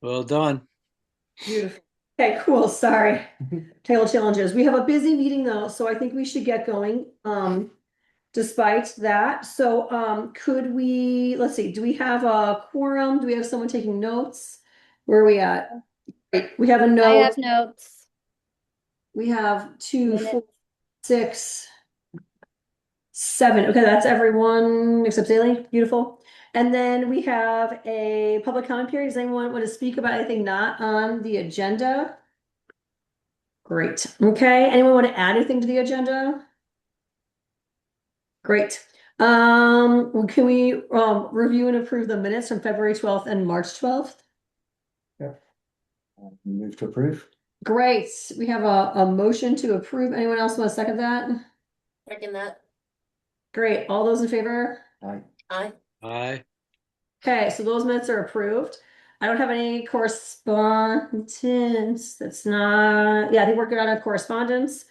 Well done. Beautiful. Okay, cool. Sorry. Table challenges. We have a busy meeting though, so I think we should get going. Despite that. So, could we, let's see, do we have a quorum? Do we have someone taking notes? Where are we at? Right, we have a I note. have notes. We have two, Minute. four, six, seven. Okay, that's everyone except Zaylee. Beautiful. And then we have a public comment period. Does anyone want to speak about anything not on the agenda? Great. Okay. Anyone want to add anything to the agenda? Great. Can we review and approve the minutes from February 12th and March 12th? Yep. Move to approve. Great. We have a motion to approve. Anyone else want to second that? Second that. Great. All those in favor? Aye. Aye. Aye. Okay, so those minutes are approved. I don't have any correspondence. That's not, yeah, I think we're good on correspondence.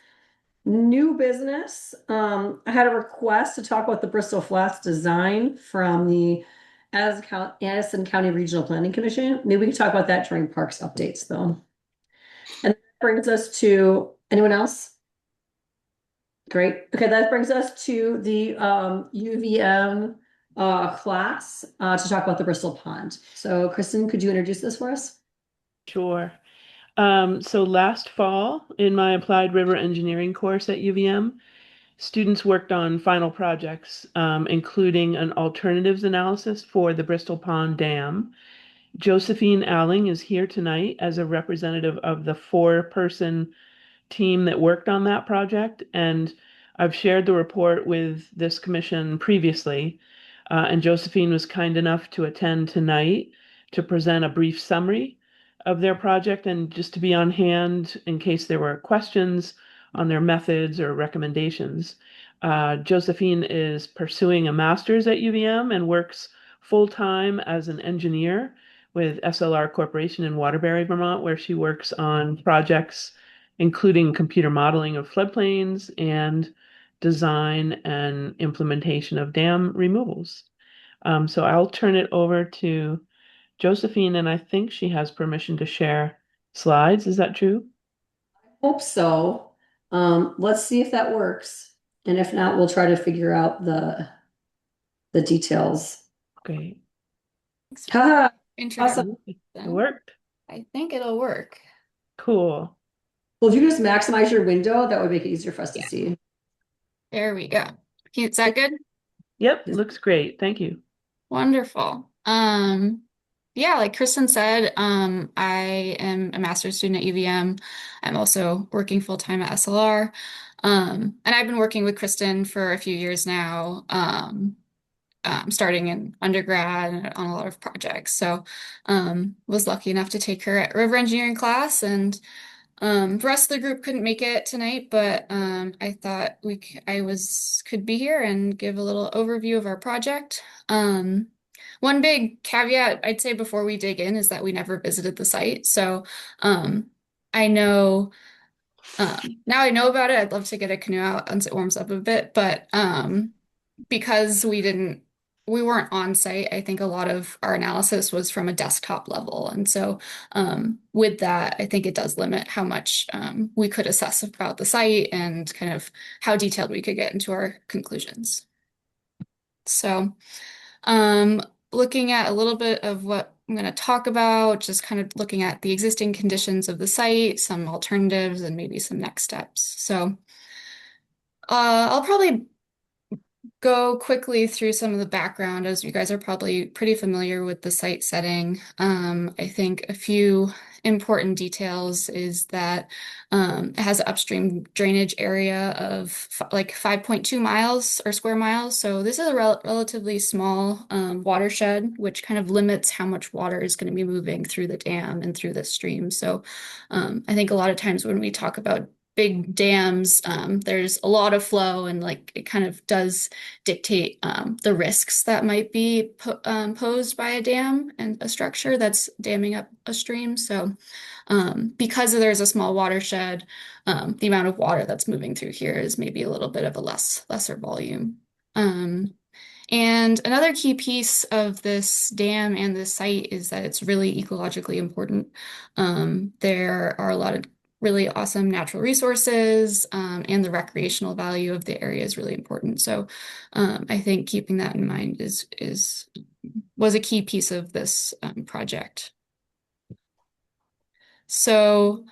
New business. I had a request to talk about the Bristol Flats design from the Addison County Regional Planning Commission. Maybe we can talk about that during parks updates though. And that brings us to anyone else? Great. Okay, that brings us to the UVM class to talk about the Bristol Pond. So Kristen, could you introduce this for us? Sure. So last fall in my applied river engineering course at UVM, students worked on final projects, including an alternatives analysis for the Bristol Pond Dam. Josephine Alling is here tonight as a representative of the four-person team that worked on that project, and I've shared the report with this commission previously, and Josephine was kind enough to attend tonight to present a brief summary of their project and just to be on hand in case there were questions on their methods or recommendations. Josephine is pursuing a master's at UVM and works full-time as an engineer with SLR Corporation in Waterbury, Vermont, where she works on projects including computer modeling of floodplains and design and implementation of dam removals. So I'll turn it over to Josephine, and I think she has permission to share slides. Is that true? Hope so. Let's see if that works. And if not, we'll try to figure out the details. Great. Thanks for Haha, awesome. introduction. It worked. I think it'll work. Cool. Well, if you just maximize your window, that would make it easier for us to Yeah. see. There we go. Is that good? Yep, looks great. Thank you. Wonderful. Yeah, like Kristen said, I am a master's student at UVM. I'm also working full-time at SLR. And I've been working with Kristen for a few years now, starting in undergrad and on a lot of projects. So, was lucky enough to take her at river engineering class, and the rest of the group couldn't make it tonight, but I thought I was could be here and give a little overview of our project. One big caveat I'd say before we dig in is that we never visited the site. So um, I know now I know about it. I'd love to get a canoe out once it warms up a bit, but because we weren't on site, I think a lot of our analysis was from a desktop level. And so with that, I think it does limit how much we could assess about the site and kind of how detailed we could get into our conclusions. So looking at a little bit of what I'm going to talk about, just kind of looking at the existing conditions of the site, some alternatives, and maybe some next steps. So I'll probably go quickly through some of the background, as you guys are probably pretty familiar with the site setting. I think a few important details is that it has an upstream drainage area of like 5.2 miles or square miles. So this is a relatively small watershed, which kind of limits how much water is going to be moving through the dam and through the stream. So I think a lot of times when we talk about big dams, there's a lot of flow and like it kind of does dictate the risks that might be posed by a dam and a structure that's damming up a stream. So because there's a small watershed, the amount of water that's moving through here is maybe a little bit of a lesser volume. Um, And another key piece of this dam and this site is that it's really ecologically important. There are a lot of really awesome natural resources, and the recreational value of the area is really important. So I think keeping that in mind was a key piece of this project. So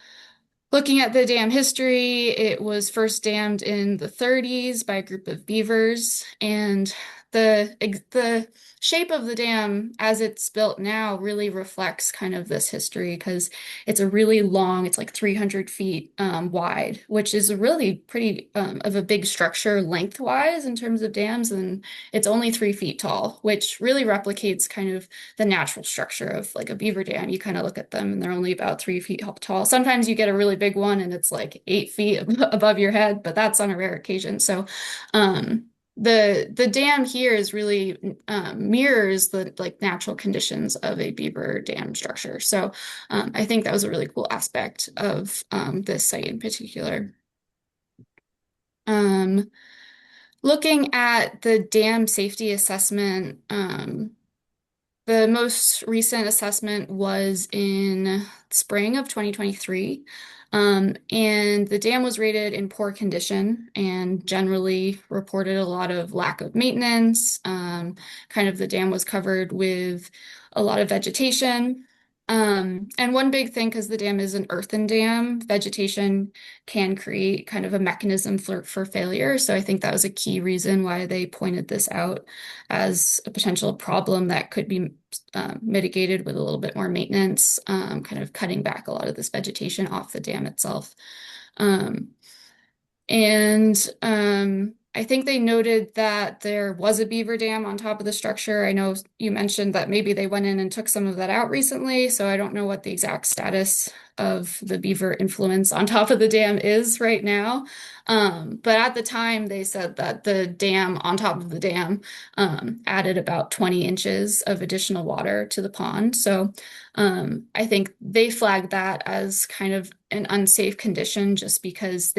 looking at the dam history, it was first dammed in the 30s by a group of beavers, and the shape of the dam as it's built now really reflects kind of this history because it's a really long, it's like 300 feet wide, which is a really pretty of a big structure lengthwise in terms of dams, and it's only 3 feet tall, which really replicates kind of the natural structure of like a beaver dam. You kind of look at them and they're only about 3 feet tall. Sometimes you get a really big one and it's like 8 feet above your head, but that's on a rare occasion. So the dam here is really mirrors the like natural conditions of a beaver dam structure. So I think that was a really cool aspect of this site in particular. Looking at the dam safety assessment, the most recent assessment was in spring of 2023. And the dam was rated in poor condition and generally reported a lot of lack of maintenance. Kind of the dam was covered with a lot of vegetation. And one big thing, because the dam is an earthen dam, vegetation can create kind of a mechanism for failure. So I think that was a key reason why they pointed this out as a potential problem that could be mitigated with a little bit more maintenance, kind of cutting back a lot of this vegetation off the dam itself. And I think they noted that there was a beaver dam on top of the structure. I know you mentioned that maybe they went in and took some of that out recently, so I don't know what the exact status of the beaver influence on top of the dam is right now. But at the time, they said that the dam on top of the dam added about 20 inches of additional water to the pond. So I think they flagged that as kind of an unsafe condition just because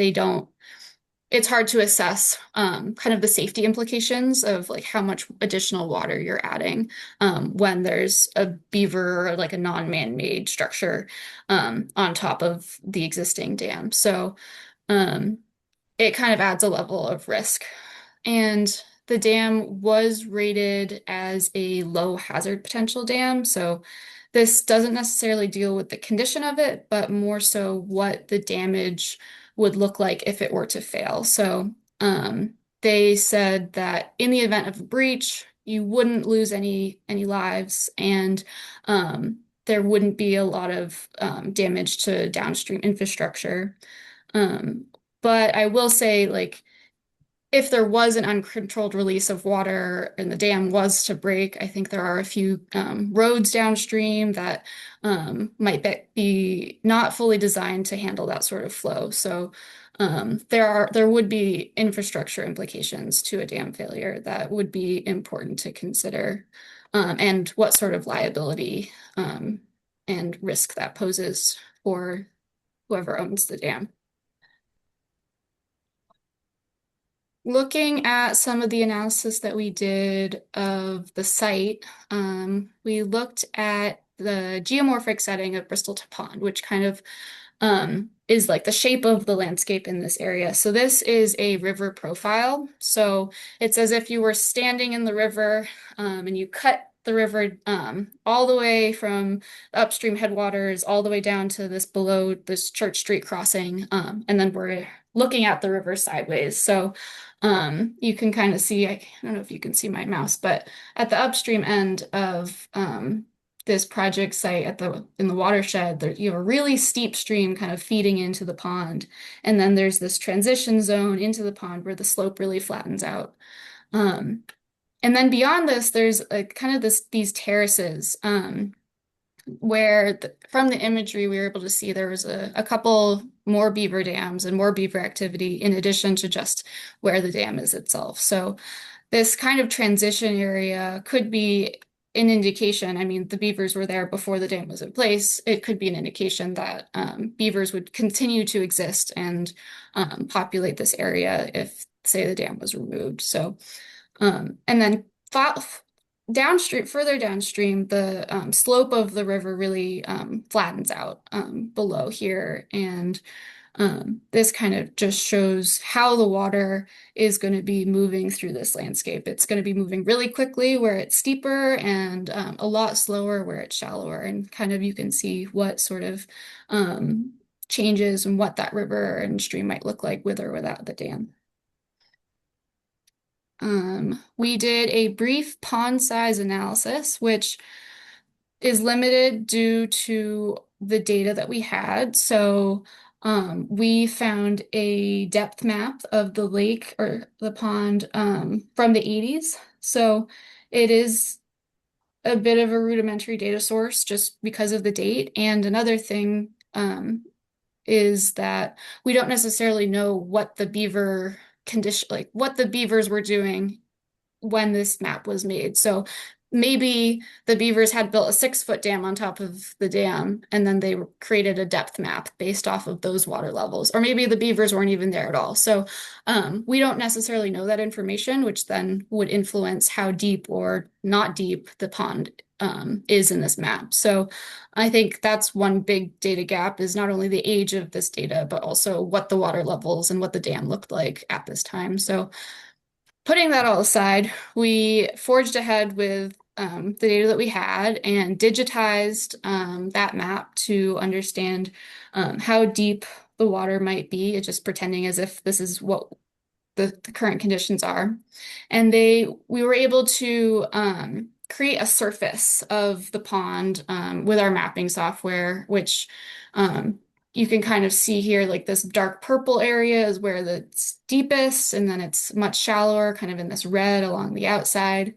it's hard to assess kind of the safety implications of like how much additional water you're adding when there's a beaver or like a non-man-made structure on top of the existing dam. So it kind of adds a level of risk. And the dam was rated as a low hazard potential dam. So this doesn't necessarily deal with the condition of it, but more so what the damage would look like if it were to fail. So they said that in the event of a breach, you wouldn't lose any lives, and there wouldn't be a lot of damage to downstream infrastructure. But I will say, like, if there was an uncontrolled release of water and the dam was to break, I think there are a few roads downstream that might be not fully designed to handle that sort of flow. So there would be infrastructure implications to a dam failure that would be important to consider, and what sort of liability and risk that poses for whoever owns the dam. Looking at some of the analysis that we did of the site, we looked at the geomorphic setting of Bristol to Pond, which kind of is like the shape of the landscape in this area. So this is a river profile. So it's as if you were standing in the river and you cut the river all the way from the upstream headwaters all the way down to below this Church Street crossing. And then we're looking at the river sideways. So you can kind of see, I don't know if you can see my mouse, but at the upstream end of this project site in the watershed, you have a really steep stream kind of feeding into the pond. And then there's this transition zone into the pond where the slope really flattens out. And then beyond this, there's kind of these terraces where from the imagery we were able to see there was a couple more beaver dams and more beaver activity in addition to just where the dam is itself. So this kind of transition area could be an indication. I mean, the beavers were there before the dam was in place. It could be an indication that beavers would continue to exist and populate this area if, say, the dam was removed. So, and then further downstream, the slope of the river really flattens out below here. And this kind of just shows how the water is going to be moving through this landscape. It's going to be moving really quickly where it's steeper and a lot slower where it's shallower. And kind of you can see what sort of changes and what that river and stream might look like with or without the dam. We did a brief pond size analysis, which is limited due to the data that we had. So we found a depth map of the lake or the pond from the 80s. So it is a bit of a rudimentary data source just because of the date. And another thing is that we don't necessarily know what the beaver condition, like what the beavers were doing when this map was made. So maybe the beavers had built a 6-foot dam on top of the dam, and then they created a depth map based off of those water levels. Or maybe the beavers weren't even there at all. So we don't necessarily know that information, which then would influence how deep or not deep the pond is in this map. So I think that's one big data gap, is not only the age of this data, but also what the water levels and what the dam looked like at this time. So putting that all aside, we forged ahead with the data that we had and digitized that map to understand how deep the water might be, just pretending as if this is what the current conditions are. And we were able to create a surface of the pond with our mapping software, which you can kind of see here, like this dark purple area is where it's deepest, and then it's much shallower, kind of in this red along the outside.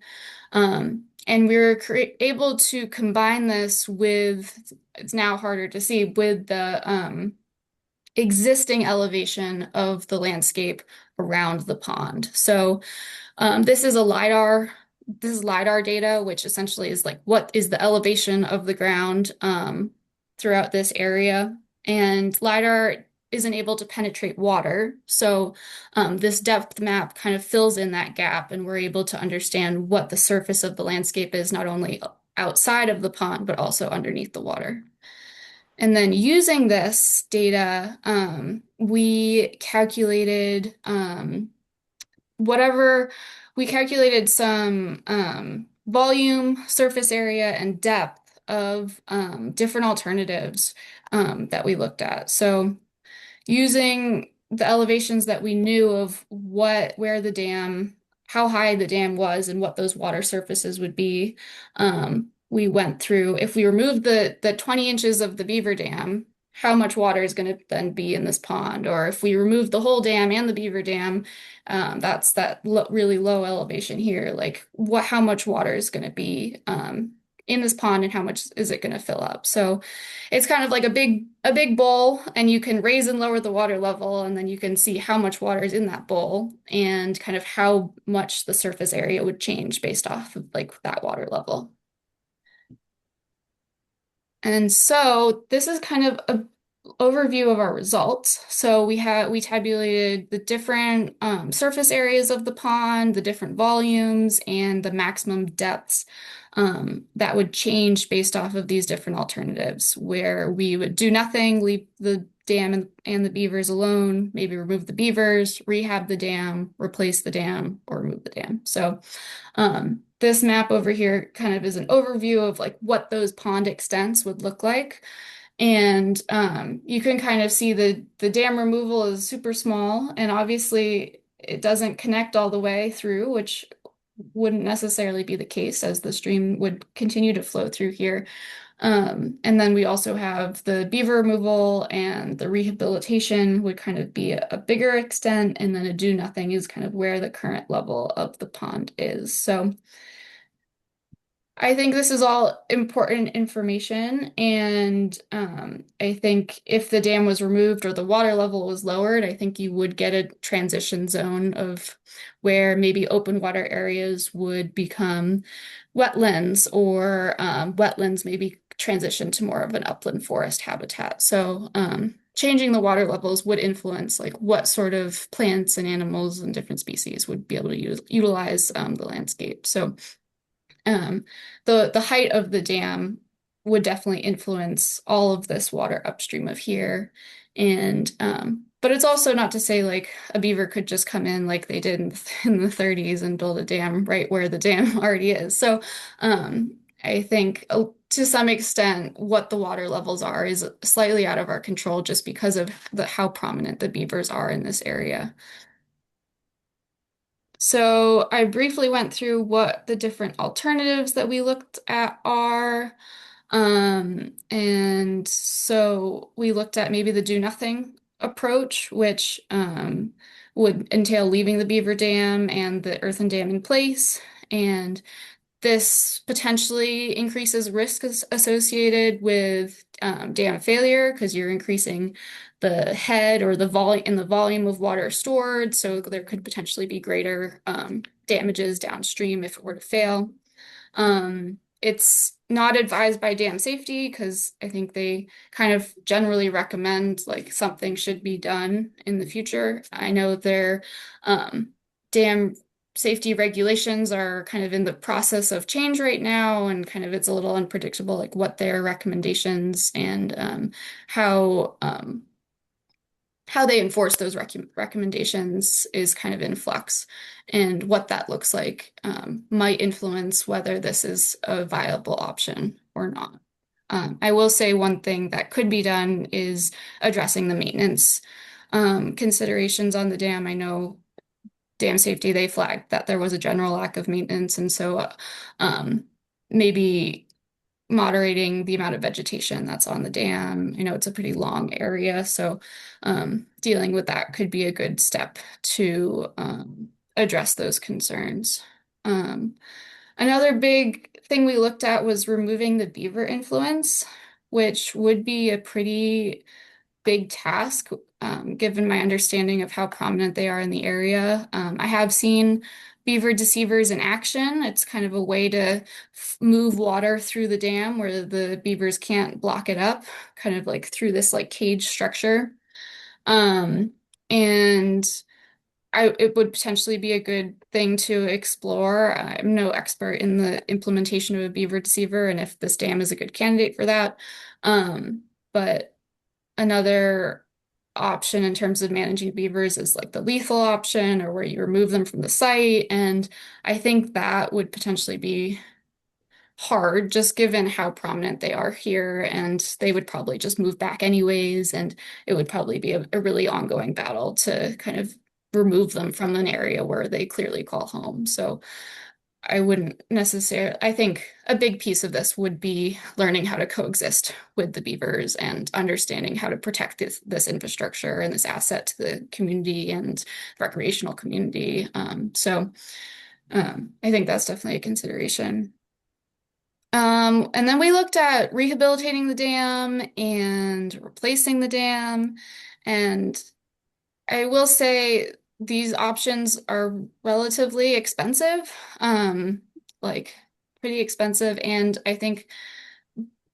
And we were able to combine this with, it's now harder to see, with the existing elevation of the landscape around the pond. So this is LiDAR data, which essentially is like what is the elevation of the ground throughout this area. And LiDAR isn't able to penetrate water. So this depth map kind of fills in that gap, and we're able to understand what the surface of the landscape is, not only outside of the pond, but also underneath the water. And then using this data, we calculated some volume, surface area, and depth of different alternatives that we looked at. So using the elevations that we knew of how high the dam was and what those water surfaces would be, we went through, if we removed the 20 inches of the beaver dam, how much water is going to then be in this pond? Or if we remove the whole dam and the beaver dam, that's that really low elevation here, like how much water is going to be in this pond and how much is it going to fill up. So it's kind of like a big bowl, and you can raise and lower the water level, and then you can see how much water is in that bowl and kind of how much the surface area would change based off of like that water level. And so this is kind of an overview of our results. So we tabulated the different surface areas of the pond, the different volumes, and the maximum depths that would change based off of these different alternatives, where we would do nothing, leave the dam and the beavers alone, maybe remove the beavers, rehab the dam, replace the dam, or remove the dam. So this map over here kind of is an overview of like what those pond extents would look like. And you can kind of see the dam removal is super small, and obviously it doesn't connect all the way through, which wouldn't necessarily be the case as the stream would continue to flow through here. And then we also have the beaver removal, and the rehabilitation would kind of be a bigger extent, and then a do nothing is kind of where the current level of the pond is. So I think this is all important information, and I think if the dam was removed or the water level was lowered, I think you would get a transition zone of where maybe open water areas would become wetlands, or wetlands maybe transition to more of an upland forest habitat. So changing the water levels would influence like what sort of plants and animals and different species would be able to utilize the landscape. So the height of the dam would definitely influence all of this water upstream of here. And but it's also not to say like a beaver could just come in like they did in the 30s and build a dam right where the dam already is. So I think to some extent what the water levels are is slightly out of our control just because of how prominent the beavers are in this area. So I briefly went through what the different alternatives that we looked at are. And so we looked at maybe the do nothing approach, which would entail leaving the beaver dam and the earthen dam in place. And this potentially increases risks associated with dam failure because you're increasing the head or the volume of water stored. So there could potentially be greater damages downstream if it were to fail. It's not advised by dam safety because I think they kind of generally recommend like something should be done in the future. I know their dam safety regulations are kind of in the process of change right now, and kind of it's a little unpredictable like what their recommendations and how they enforce those recommendations is kind of in flux, and what that looks like might influence whether this is a viable option or not. I will say one thing that could be done is addressing the maintenance considerations on the dam. I know dam safety, they flagged that there was a general lack of maintenance, and so maybe moderating the amount of vegetation that's on the dam. I know it's a pretty long area, so dealing with that could be a good step to address those concerns. Another big thing we looked at was removing the beaver influence, which would be a pretty big task, given my understanding of how prominent they are in the area. I have seen beaver deceivers in action. It's kind of a way to move water through the dam where the beavers can't block it up, kind of like through this like cage structure. And it would potentially be a good thing to explore. I'm no expert in the implementation of a beaver deceiver and if this dam is a good candidate for that. But another option in terms of managing beavers is like the lethal option or where you remove them from the site. And I think that would potentially be hard just given how prominent they are here, and they would probably just move back anyways. And it would probably be a really ongoing battle to kind of remove them from an area where they clearly call home. So I wouldn't necessarily, I think a big piece of this would be learning how to coexist with the beavers and understanding how to protect this infrastructure and this asset to the community and recreational community. I think that's definitely a consideration. And then we looked at rehabilitating the dam and replacing the dam. And I will say these options are relatively expensive, like pretty expensive. And I think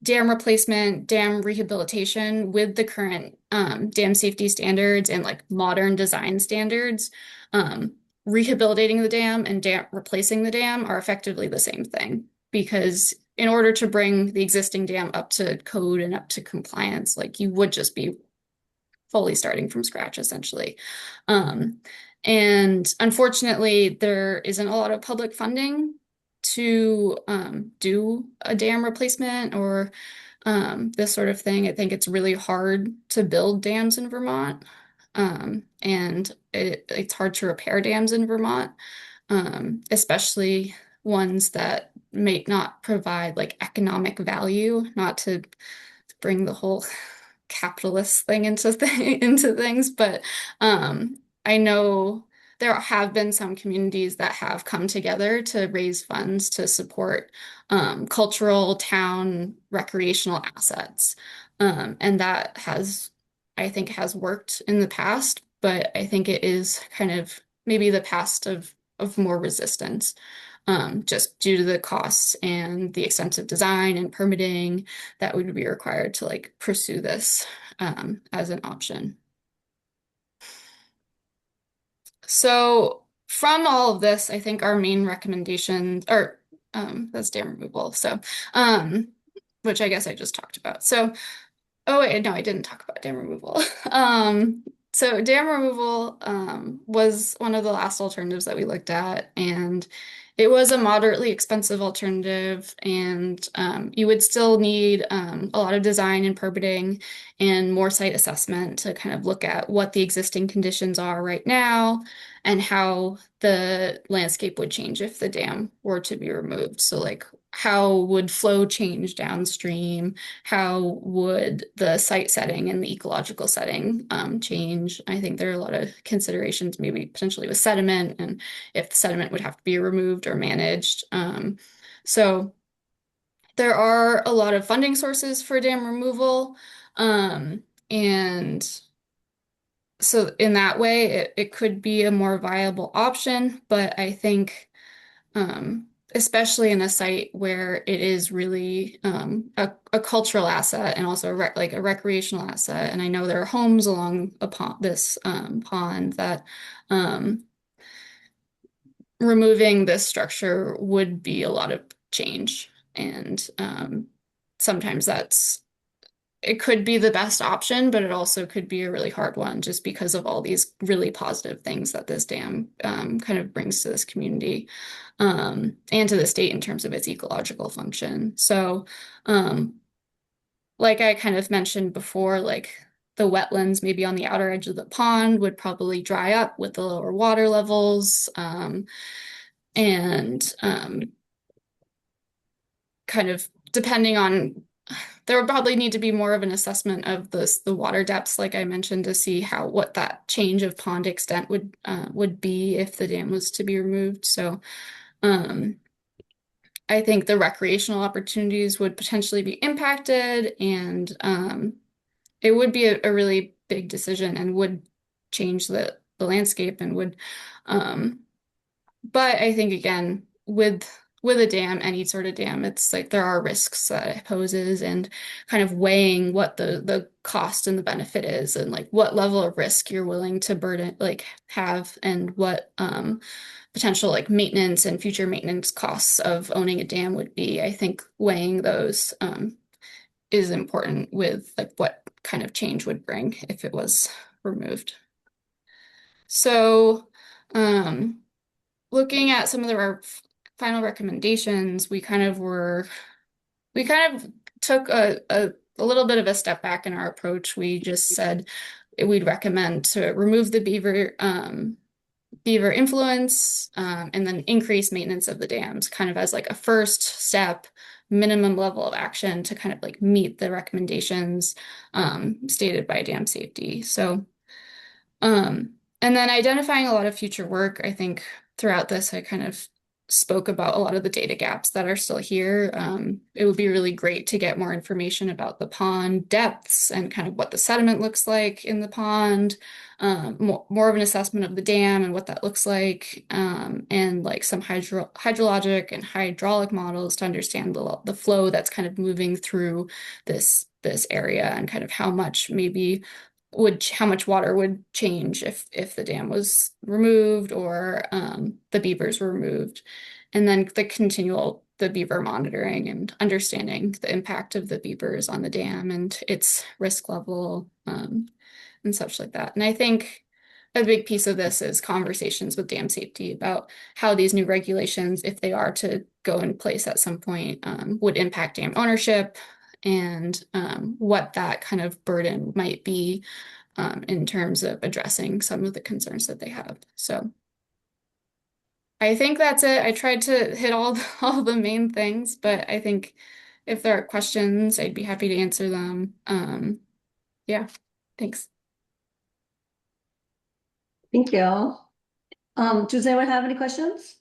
dam replacement, dam rehabilitation with the current dam safety standards and like modern design standards, rehabilitating the dam and replacing the dam are effectively the same thing. Because in order to bring the existing dam up to code and up to compliance, like you would just be fully starting from scratch, essentially. And unfortunately, there isn't a lot of public funding to do a dam replacement or this sort of thing. I think it's really hard to build dams in Vermont, and it's hard to repair dams in Vermont, especially ones that may not provide like economic value, not to bring the whole capitalist thing into things, but I know there have been some communities that have come together to raise funds to support cultural town recreational assets, and that I think has worked in the past, but I think it is kind of maybe the past of more resistance. just due to the costs and the extensive design and permitting that would be required to like pursue this as an option. So from all of this, I think our main recommendations are that's dam removal. So which I guess I just talked about. So oh wait, no, I didn't talk about dam removal. So dam removal was one of the last alternatives that we looked at, and it was a moderately expensive alternative, and you would still need a lot of design and permitting and more site assessment to kind of look at what the existing conditions are right now and how the landscape would change if the dam were to be removed. So like how would flow change downstream? How would the site setting and the ecological setting change? I think there are a lot of considerations, maybe potentially with sediment and if the sediment would have to be removed or managed. So there are a lot of funding sources for dam removal. And so in that way, it could be a more viable option, but I think especially in a site where it is really a cultural asset and also like a recreational asset. And I know there are homes along a pond, this pond that removing this structure would be a lot of change. And sometimes it could be the best option, but it also could be a really hard one just because of all these really positive things that this dam kind of brings to this community and to the state in terms of its ecological function. So, like I kind of mentioned before, like the wetlands maybe on the outer edge of the pond would probably dry up with the lower water levels. And kind of depending on there would probably need to be more of an assessment of the water depths, like I mentioned, to see what that change of pond extent would be if the dam was to be removed. So I think the recreational opportunities would potentially be impacted, and it would be a really big decision and would change the landscape and would but I think again with a dam, any sort of dam, it's like there are risks that it poses and kind of weighing what the cost and the benefit is and like what level of risk you're willing to burden like have and what potential like maintenance and future maintenance costs of owning a dam would be. I think weighing those is important with like what kind of change would bring if it was removed. So looking at some of our final recommendations, we kind of took a little bit of a step back in our approach. We just said we'd recommend to remove the beaver influence and then increase maintenance of the dams kind of as like a first step minimum level of action to kind of like meet the recommendations stated by dam safety. So and then identifying a lot of future work, I think throughout this, I kind of spoke about a lot of the data gaps that are still here. It would be really great to get more information about the pond depths and kind of what the sediment looks like in the pond, more of an assessment of the dam and what that looks like, and like some hydrologic and hydraulic models to understand the flow that's kind of moving through this area and kind of how much how much water would change if the dam was removed or the beavers were removed. And then the beaver monitoring and understanding the impact of the beavers on the dam and its risk level and such like that. And I think a big piece of this is conversations with dam safety about how these new regulations, if they are to go in place at some point, would impact dam ownership and what that kind of burden might be in terms of addressing some of the concerns that they have. So I think that's it. I tried to hit all the main things, but I think if there are questions, I'd be happy to answer them. Yeah, thanks. Thank you. Does anyone have any questions?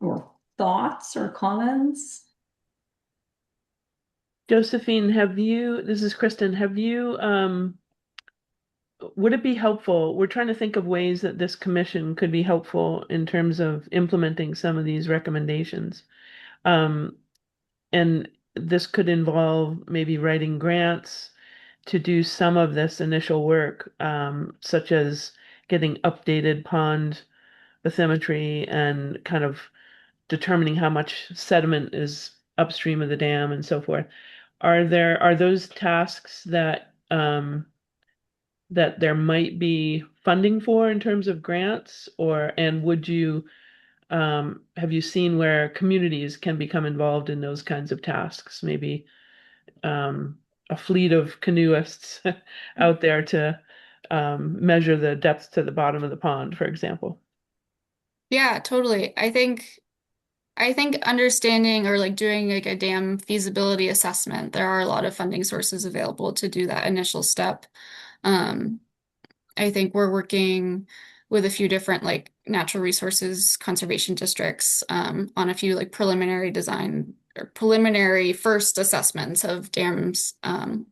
Or thoughts or comments? Josephine, this is Kristen, have you would it be helpful? We're trying to think of ways that this commission could be helpful in terms of implementing some of these recommendations. Um, and this could involve maybe writing grants to do some of this initial work, such as getting updated pond bathymetry and kind of determining how much sediment is upstream of the dam and so forth. Are those tasks that there might be funding for in terms of grants, or and would you have you seen where communities can become involved in those kinds of tasks? Maybe a fleet of canoeists out there to measure the depth to the bottom of the pond, for example. Yeah, totally. I think understanding or like doing like a dam feasibility assessment, there are a lot of funding sources available to do that initial step. Um, I think we're working with a few different like natural resources conservation districts on a few like preliminary design or preliminary first assessments of dams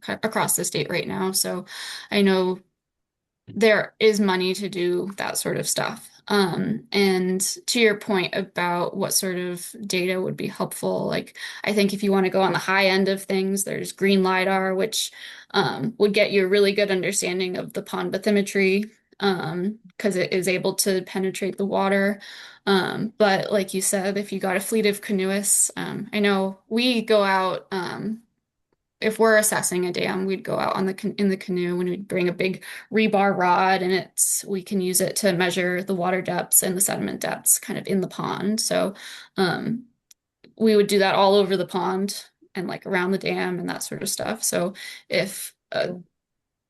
across the state right now. So I know there is money to do that sort of stuff. And to your point about what sort of data would be helpful, like I think if you want to go on the high end of things, there's green LiDAR, which would get you a really good understanding of the pond bathymetry because it is able to penetrate the water. But like you said, if you got a fleet of canoeists, I know we go out if we're assessing a dam, we'd go out on in the canoe and we'd bring a big rebar rod and we can use it to measure the water depths and the sediment depths kind of in the pond. So um, we would do that all over the pond and like around the dam and that sort of stuff. So if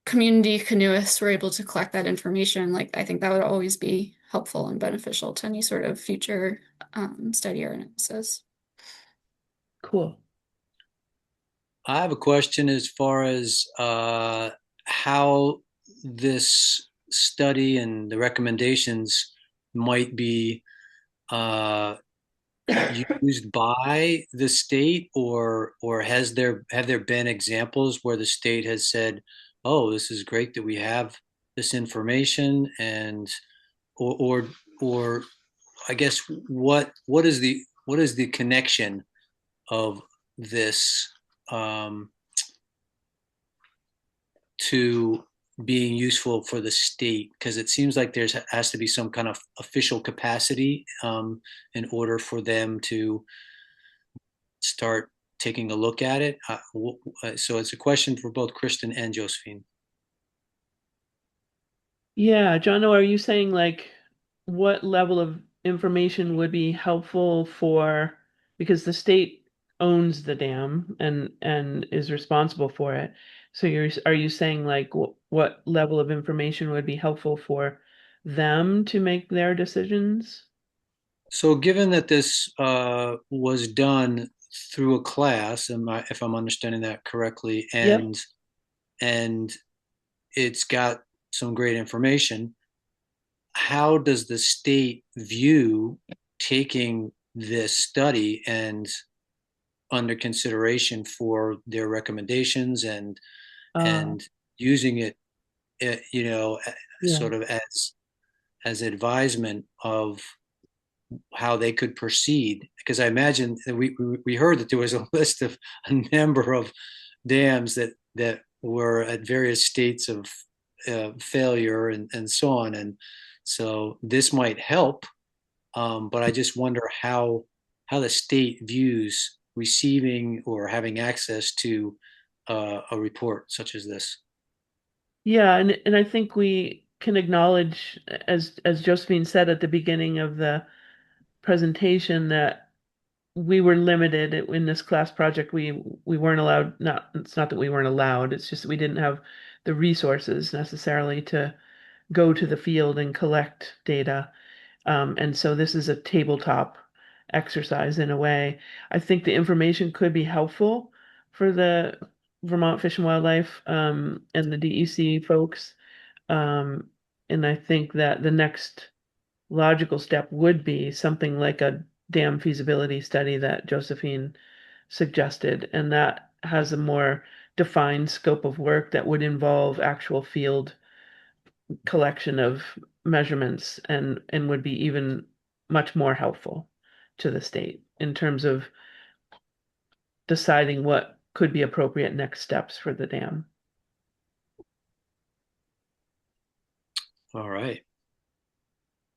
community canoeists were able to collect that information, like I think that would always be helpful and beneficial to any sort of future study or analysis. Cool. I have a question as far as how this study and the recommendations might be uh, used by the state, or have there been examples where the state has said, "Oh, this is great that we have this information," and or or or I guess what is the connection of this um, to being useful for the state? Because it seems like there has to be some kind of official capacity in order for them to start taking a look at it. So it's a question for both Kristen and Josephine. Yeah, John, are you saying like what level of information would be helpful for because the state owns the dam and is responsible for it. So are you saying like what level of information would be helpful for them to make their decisions? So given that this was done through a class, if I'm understanding that correctly, Yep. and it's got some great information, how does the state view taking this study and under consideration for their recommendations Uh, and using it, yeah. sort of as advisement of how they could proceed? Because I imagine that we heard that there was a list of a number of dams that were at various states of failure and so on, and so this might help. But I just wonder how the state views receiving or having access to a report such as this. Yeah, and I think we can acknowledge, as Josephine said at the beginning of the presentation, that we were limited in this class project. We weren't allowed, not it's not that we weren't allowed, it's just that we didn't have the resources necessarily to go to the field and collect data. And so this is a tabletop exercise in a way. I think the information could be helpful for the Vermont Fish and Wildlife and the DEC folks. Um, and I think that the next logical step would be something like a dam feasibility study that Josephine suggested, and that has a more defined scope of work that would involve actual field collection of measurements and would be even much more helpful to the state in terms of deciding what could be appropriate next steps for the dam. All right.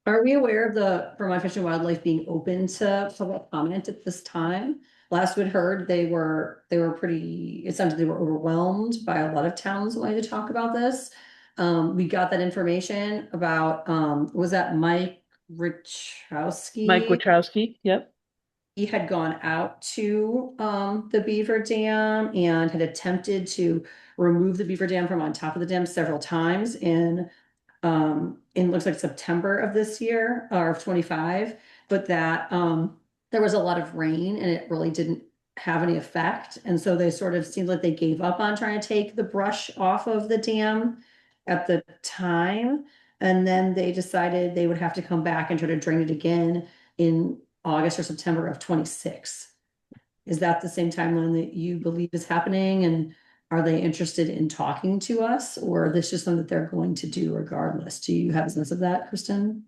Are we aware of the Vermont Fish and Wildlife being open to public comment at this time? Last we'd heard they were pretty, it sounded they were overwhelmed by a lot of towns wanting to talk about this. We got that information about, was that Mike Mike Richowski? Wachowski, yep. He had gone out to the beaver dam and had attempted to remove the beaver dam from on top of the dam several times in looks like September of this year or of 25, but that there was a lot of rain and it really didn't have any effect. And so they sort of seemed like they gave up on trying to take the brush off of the dam at the time. And then they decided they would have to come back and try to drain it again in August or September of 26. Is that the same timeline that you believe is happening? And are they interested in talking to us, or this just something that they're going to do regardless? Do you have a sense of that, Kristen?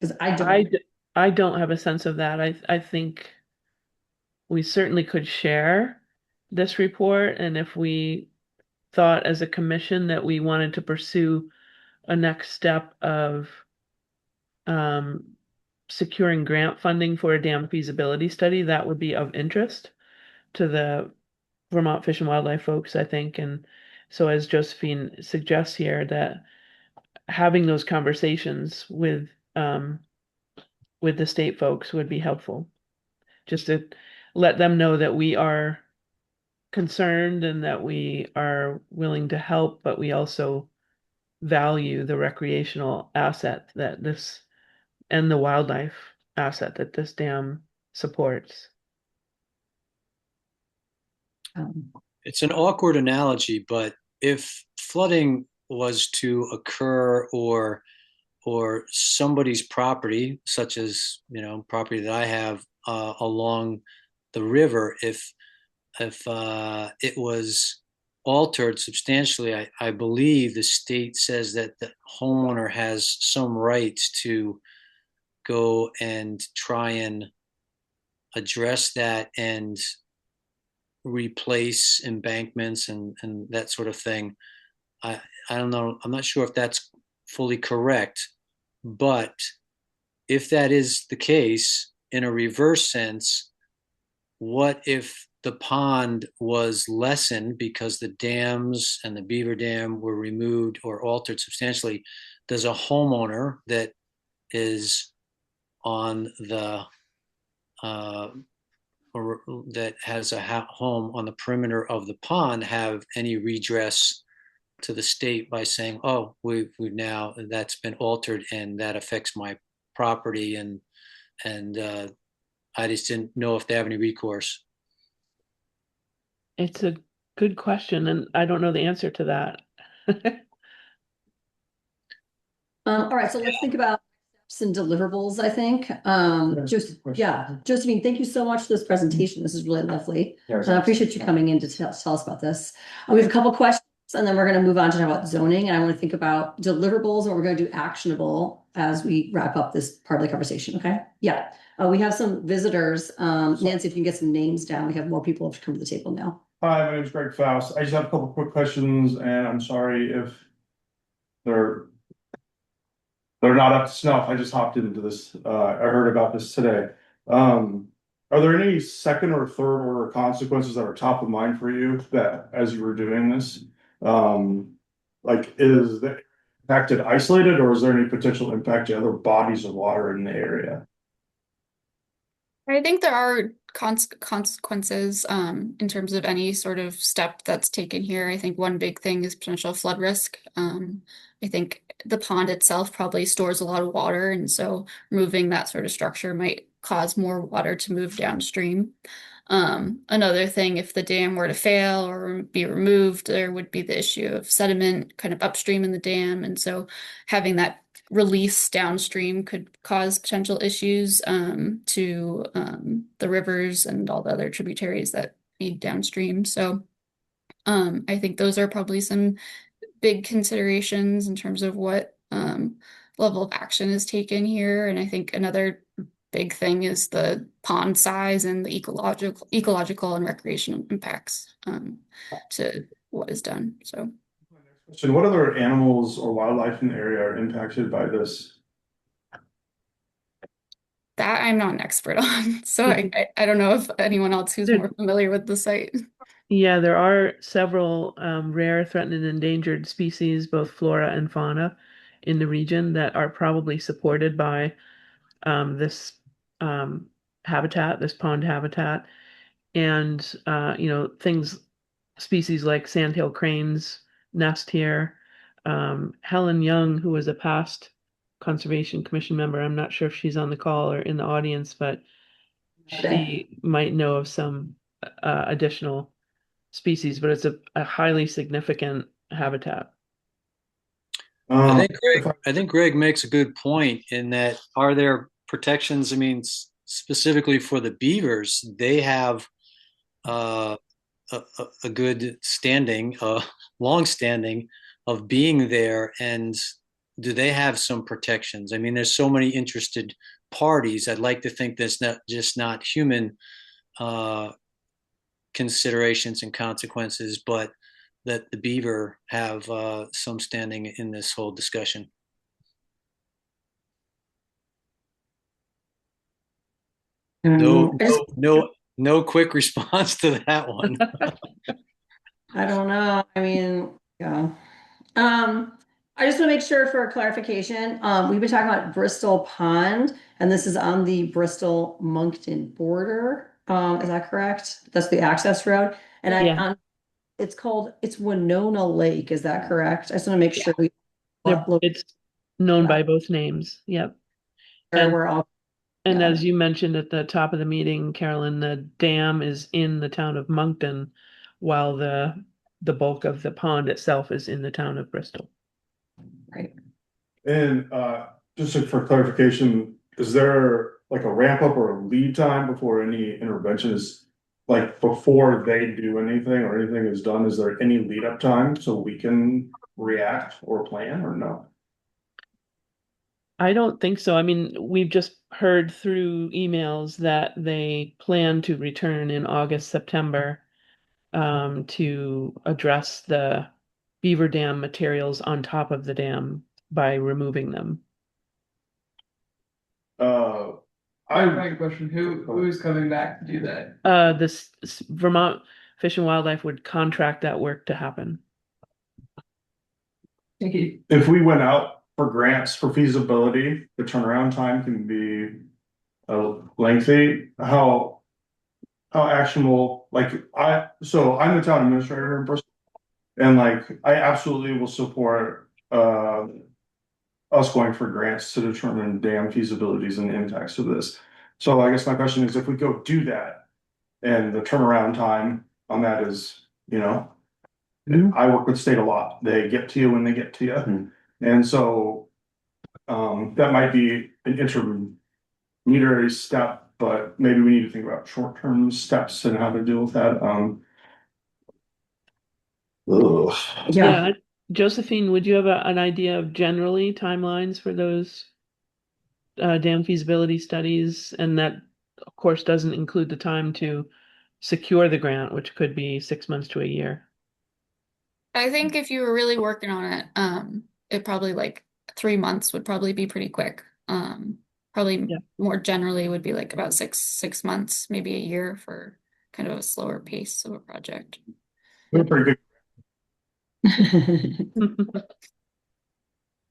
Because I I, don't. d- I don't have a sense of that. I think we certainly could share this report, and if we thought as a commission that we wanted to pursue a next step of um, securing grant funding for a dam feasibility study, that would be of interest to the Vermont Fish and Wildlife folks, I think. And so, as Josephine suggests here, that having those conversations with the state folks would be helpful, just to let them know that we are concerned and that we are willing to help, but we also value the recreational asset that this and the wildlife asset that this dam supports. Um, It's an awkward analogy, but if flooding was to occur or somebody's property, such as, property that I have along the river, if it was altered substantially, I believe the state says that the homeowner has some rights to go and try and address that and replace embankments and that sort of thing. I, I don't know. I'm not sure if that's fully correct, but if that is the case, in a reverse sense, what if the pond was lessened because the dams and the beaver dam were removed or altered substantially? Does a homeowner that is on the uh, or that has a home on the perimeter of the pond have any redress to the state by saying, "Oh, we've now that's been altered and that affects my property," and I just didn't know if they have any recourse. It's a good question, and I don't know the answer to that. all right, so let's think about steps and deliverables, I think. Yeah, Josephine, thank you so much for this presentation. This is really lovely. And I appreciate you coming in to tell us about this. We have a couple questions and then we're going to move on to talk about zoning. And I want to think about deliverables and what we're going to do actionable as we wrap up this part of the conversation. Okay. Yeah. We have some visitors. Nancy, if you can get some names down, we have more people who have come to the table now. Hi, my name is Greg Faust. I just have a couple quick questions, and I'm sorry if they're they're not up to snuff. I just hopped into this. I heard about this today. Um, are there any second or third order consequences that are top of mind for you that as you were doing this? Um, like is the impacted isolated, or is there any potential impact to other bodies of water in the area? I think there are consequences in terms of any sort of step that's taken here. I think one big thing is potential flood risk. I think the pond itself probably stores a lot of water, and so removing that sort of structure might cause more water to move downstream. Another thing, if the dam were to fail or be removed, there would be the issue of sediment kind of upstream in the dam, and so having that release downstream could cause potential issues to the rivers and all the other tributaries that feed downstream. So I think those are probably some big considerations in terms of what level of action is taken here. And I think another big thing is the pond size and the ecological and recreational impacts to what is done. So So what other animals or wildlife in the area are impacted by this? that I'm not an expert on. So I don't know if anyone else who's There, more familiar with the site. yeah, there are several rare, threatened, and endangered species, both flora and fauna, in the region that are probably supported by this um, habitat, this pond habitat, and things, species like sandhill cranes nest here. Helen Young, who was a past Conservation Commission member, I'm not sure if she's on the call or in the audience, but Okay. she might know of some additional species, but it's a highly significant habitat. If I, I think Greg makes a good point in that are there protections? I mean, specifically for the beavers, they have uh, a good standing, long standing of being there, and do they have some protections? I mean, there's so many interested parties. I'd like to think there's not just not human uh, considerations and consequences, but that the beaver have some standing in this whole discussion. I don't No, know. no quick response to that one. I don't know. I mean, yeah. Um, I just want to make sure for clarification, we've been talking about Bristol Pond, and this is on the Bristol Moncton border. Is that correct? That's the access road. And Yeah, it's Winona Lake. Is that correct? I just want to make sure we look it's known by both names. Yep. sure And we're all and got as it. you mentioned at the top of the meeting, Carolyn, the dam is in the town of Moncton, while the bulk of the pond itself is in the town of Bristol. Right. and just for clarification, is there like a ramp up or a lead time before any intervention is like before they do anything or anything is done? Is there any lead up time so we can react or plan or no? I don't think so. I mean, we've just heard through emails that they plan to return in August, September, to address the beaver dam materials on top of the dam by removing them. Uh, I have a question. Who's coming back to do that? This Vermont Fish and Wildlife would contract that work to happen. Thank you. if we went out for grants for feasibility, the turnaround time can be lengthy. How actionable, like so I'm the town administrator here in Bristol, and like I absolutely will support us going for grants to determine dam feasibilities and impacts of this. So I guess my question is if we go do that and the turnaround time on that is, I work with state a lot. They get to you when they get to you. And so that might be an intermediary step, but maybe we need to think about short-term steps and how to deal with that. Ugh. Yeah. Yeah, Josephine, would you have an idea of generally timelines for those dam feasibility studies? And that, of course, doesn't include the time to secure the grant, which could be 6 months to a year. I think if you were really working on it, it probably like 3 months would probably be pretty quick. Probably Yeah. more generally would be like about six months, maybe a year for kind of a slower pace of a project. We're pretty good.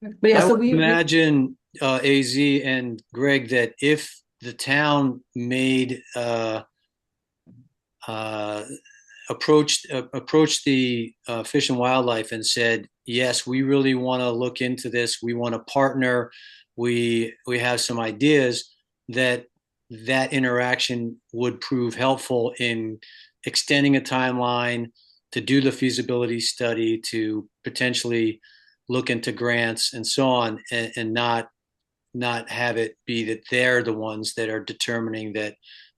But yeah, I so would we imagine AZ and Greg that if the town made uh, approached the Fish and Wildlife and said, "Yes, we really want to look into this. We want to partner. We have some ideas." That interaction would prove helpful in extending a timeline to do the feasibility study, to potentially look into grants and so on, and not have it be that they're the ones that are determining that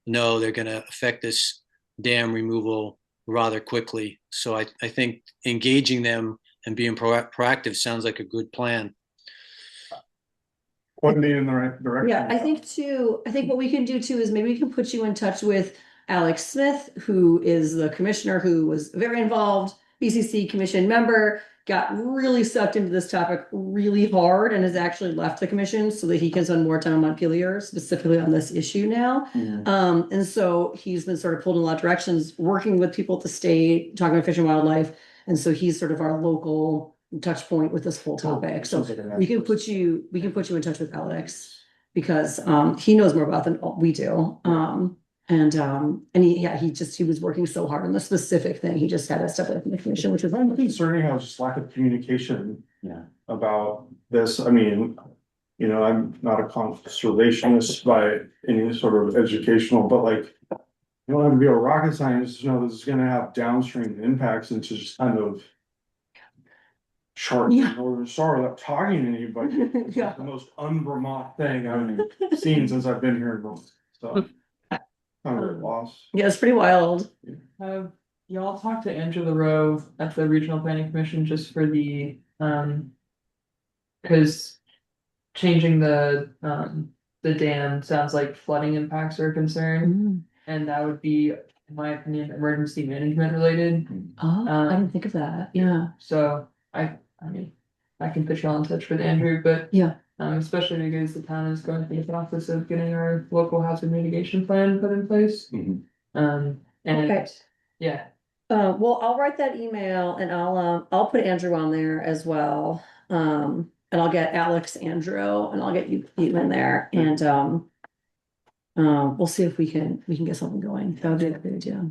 no, they're going to affect this dam removal rather quickly. So I think engaging them and being proactive sounds like a good plan. pointing me in the right direction. Yeah, I think too, I think what we can do too is maybe we can put you in touch with Alex Smith, who is the commissioner who was very involved, BCC commission member, got really sucked into this topic really hard and has actually left the commission so that he can spend more time on Montpelier, specifically on this issue now. And so he's been sort of pulled in a lot of directions, working with people at the state, talking about fish and wildlife. And so he's sort of our local touch point with this whole topic. So we can put you in touch with Alex because he knows more about than we do. And he was working so hard on the specific thing. He just had to step away from the commission, which was concerning how just lack of communication. Yeah. About this. I mean, you know, I'm not a conservationist by any sort of educational, but like, you don't have to be a rocket scientist to know this is gonna have downstream impacts into just kind of sharp northern star without talking to anybody. It's like the most un-Vermont thing I've seen since I've been here in Vermont. So kind of a loss. Yeah, it's pretty wild. Have y'all talked to Andrew LaRoe at the Regional Planning Commission just for the, because changing the dam sounds like flooding impacts are a concern, and that would be, in my opinion, emergency management related. Oh, I didn't think of that. Yeah. So I mean, I can put y'all in touch with Andrew, but Yeah. Especially because the town is going through the process of getting our local hazard mitigation plan put in place. And Okay. yeah, Well, I'll write that email and I'll put Andrew on there as well. And I'll get Alex, Andrew, and I'll get you in there and we'll see if we can get something going. That would be a good idea.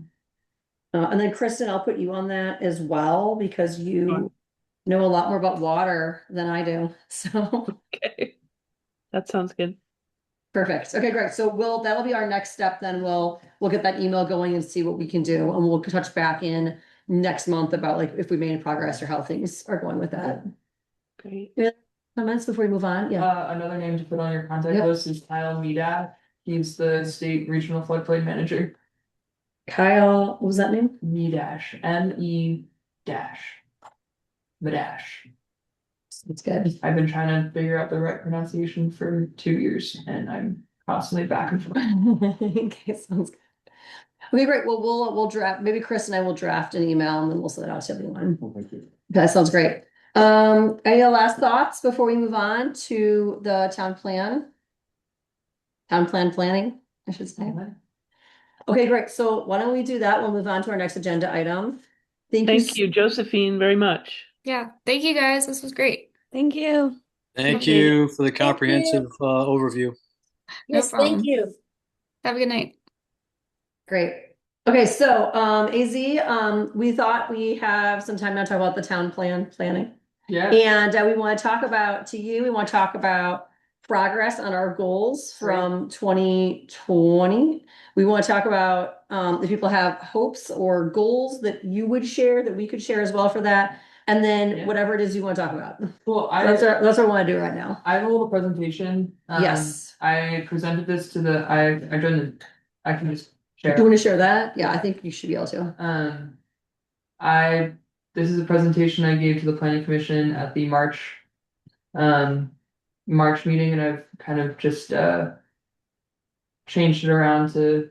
And then Kristen, I'll put you on that as well because you know a lot more about water than I do. So Okay. That sounds good. perfect. Okay, great. So that'll be our next step. Then we'll get that email going and see what we can do, and we'll touch back in next month about like if we made any progress or how things are going with that. Great. Comments before we move on? Yeah. another name to put on your contact Yep. list is Kyle Medak. He's the state regional floodplain manager. Kyle, what was that name? Medash, M-E dash. Medash. That's good. I've been trying to figure out the right pronunciation for 2 years, and I'm constantly back and forth. Okay, sounds good. Okay, great. Well, we'll draft. Maybe Chris and I will draft an email and then we'll send it out to everyone. Well, thank you. That sounds great. Any last thoughts before we move on to the town plan? Town plan planning, I should say. Okay, great. So why don't we do that? We'll move on to our next agenda item. Thank you, Josephine, very much. Yeah, thank you guys. This was great. Thank you. Thank you for the comprehensive overview. No problem. Thank you. Have a good night. Great. Okay, so AZ, we thought we have some time now to talk about the town planning. Yeah. And we want to talk about progress on our goals from 2020. We want to talk about if people have hopes or goals that you would share, that we could share as well for that. And then whatever it is you want to talk about. Well, That's what I want to do right now. I have a little presentation. Yes. I presented this to the, I can just share. Do you want to share that? Yeah, I think you should be able to. This is a presentation I gave to the planning commission at the March meeting, and I've kind of just changed it around to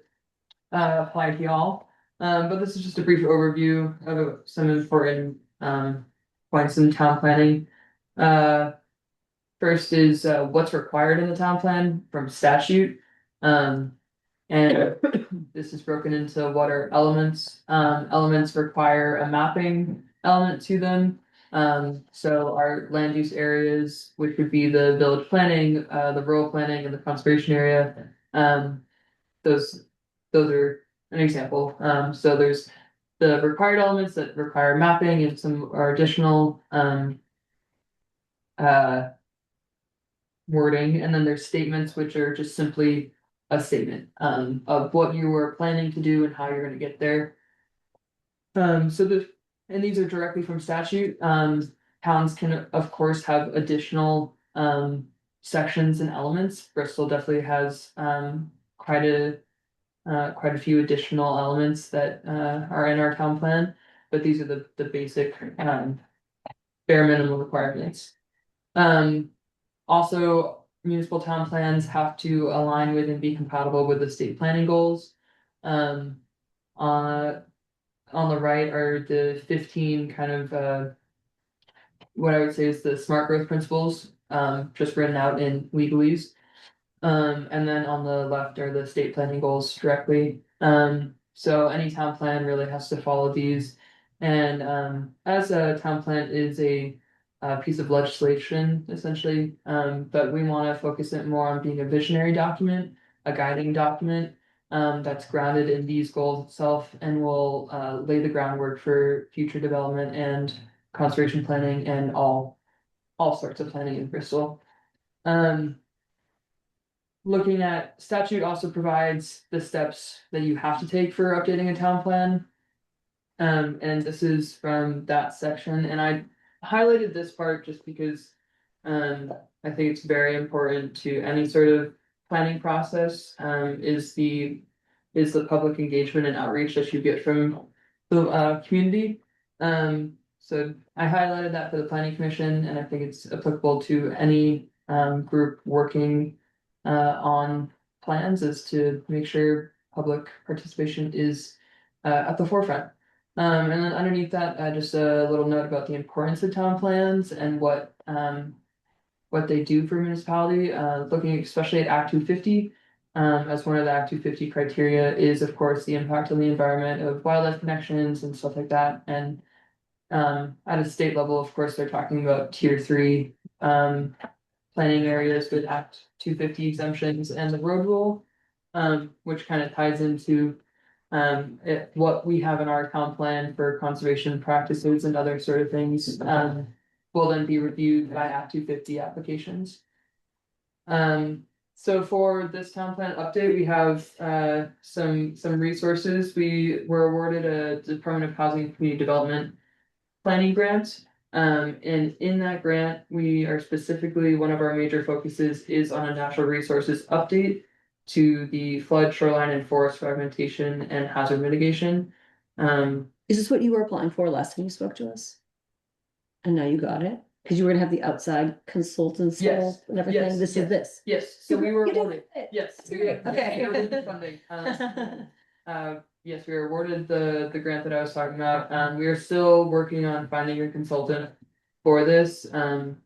apply to y'all. But this is just a brief overview of some important points in town planning. First is what's required in the town plan from statute. And this is broken into what are elements. Elements require a mapping element to them. So our land use areas, which would be the village planning, the rural planning, and the conservation area. Those are an example. So there's the required elements that require mapping and some are additional wording, and then there's statements which are just simply a statement of what you were planning to do and how you're going to get there. And these are directly from statute. Towns can of course have additional sections and elements. Bristol definitely has quite a few additional elements that are in our town plan, but these are the basic bare minimum requirements. Also, municipal town plans have to align with and be compatible with the state planning goals. On the right are the 15 kind of what I would say is the smart growth principles, just written out in legalese. And then on the left are the state planning goals directly. So any town plan really has to follow these. And as a town plan is a piece of legislation, essentially, but we want to focus it more on being a visionary document, a guiding document that's grounded in these goals itself and will lay the groundwork for future development and conservation planning and all sorts of planning in Bristol. Looking at statute also provides the steps that you have to take for updating a town plan. And this is from that section, and I highlighted this part just because I think it's very important to any sort of planning process, is the public engagement and outreach that you get from the community. So I highlighted that for the planning commission, and I think it's applicable to any group working on plans, is to make sure public participation is at the forefront. And then underneath that, just a little note about the importance of town plans and what they do for municipality, looking especially at Act 250. As one of the Act 250 criteria is, of course, the impact on the environment of wildlife connections and stuff like that. And at a state level, of course, they're talking about tier 3 planning areas with Act 250 exemptions and the road rule, which kind of ties into what we have in our town plan for conservation practices and other sort of things, will then be reviewed by Act 250 applications. So for this town plan update, we have some resources. We were awarded a Department of Housing and Community Development planning grant. And in that grant, we are specifically, one of our major focuses is on a natural resources update to the flood, shoreline, and forest fragmentation and hazard mitigation. Is this what you were applying for last time you spoke to us? And now you got it? Because you were gonna have the outside consultants Yes, and everything. yes, This yes. is this. Yes, so we were You did awarded, it. yes. That's great. Okay. we were awarded funding. Yes, we were awarded the grant that I was talking about. We are still working on finding a consultant for this. Got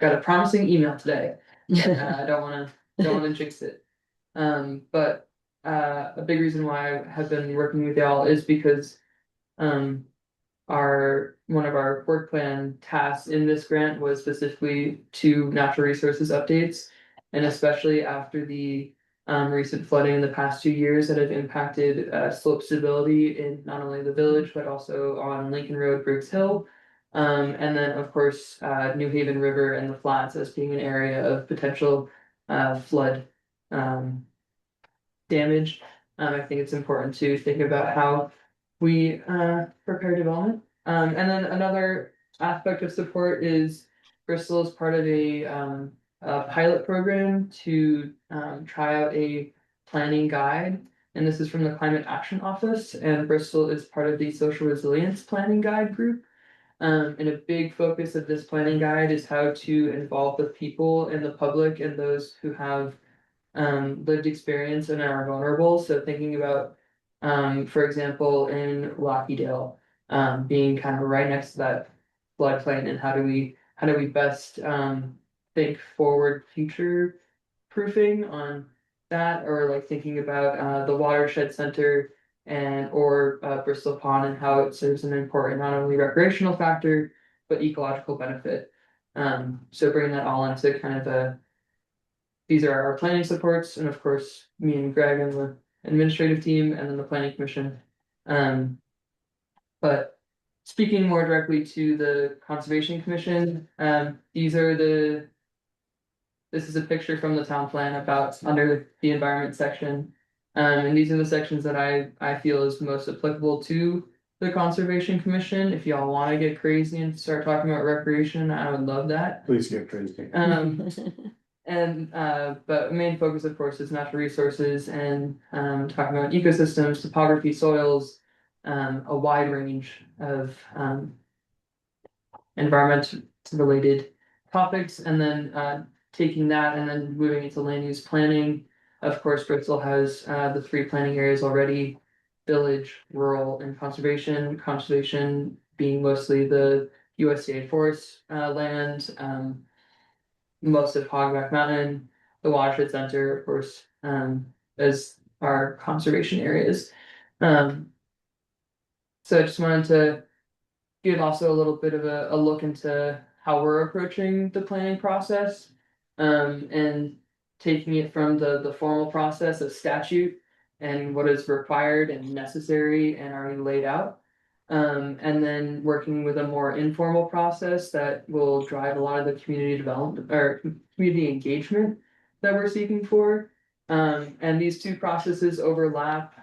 a promising email today. I don't wanna jinx it. But a big reason why I have been working with y'all is because one of our work plan tasks in this grant was specifically to natural resources updates, and especially after the recent flooding in the past 2 years that have impacted slope stability in not only the village but also on Lincoln Road, Briggs Hill. And then of course New Haven River and the flats as being an area of potential flood damage. I think it's important to think about how we prepare development. And then another aspect of support is Bristol is part of a pilot program to try out a planning guide. And this is from the Climate Action Office, and Bristol is part of the Social Resilience Planning Guide group. And a big focus of this planning guide is how to involve the people and the public and those who have lived experience and are vulnerable. So thinking about, for example, in Lockydale, being kind of right next to that floodplain, and how do we best think forward future proofing on that, or like thinking about the watershed center and or Bristol Pond and how it serves an important not only recreational factor but ecological benefit. So bringing that all into kind of these are our planning supports, and of course, me and Greg and the administrative team, and then the planning commission. But speaking more directly to the conservation commission, this is a picture from the town plan about under the environment section. And these are the sections that I feel is most applicable to the conservation commission. If y'all want to get crazy and start talking about recreation, I would love that. Please get crazy. And but main focus, of course, is natural resources and talking about ecosystems, topography, soils, a wide range of environment related topics, and then taking that and then moving into land use planning. Of course, Bristol has the three planning areas already: village, rural, and conservation. Conservation being mostly the USDA forest land, most of Hogback Mountain, the Watershed Center, of course, as our conservation areas. So I just wanted to give also a little bit of a look into how we're approaching the planning process. And taking it from the formal process of statute and what is required and necessary and already laid out. And then working with a more informal process that will drive a lot of the community development or community engagement that we're seeking for. And these two processes overlap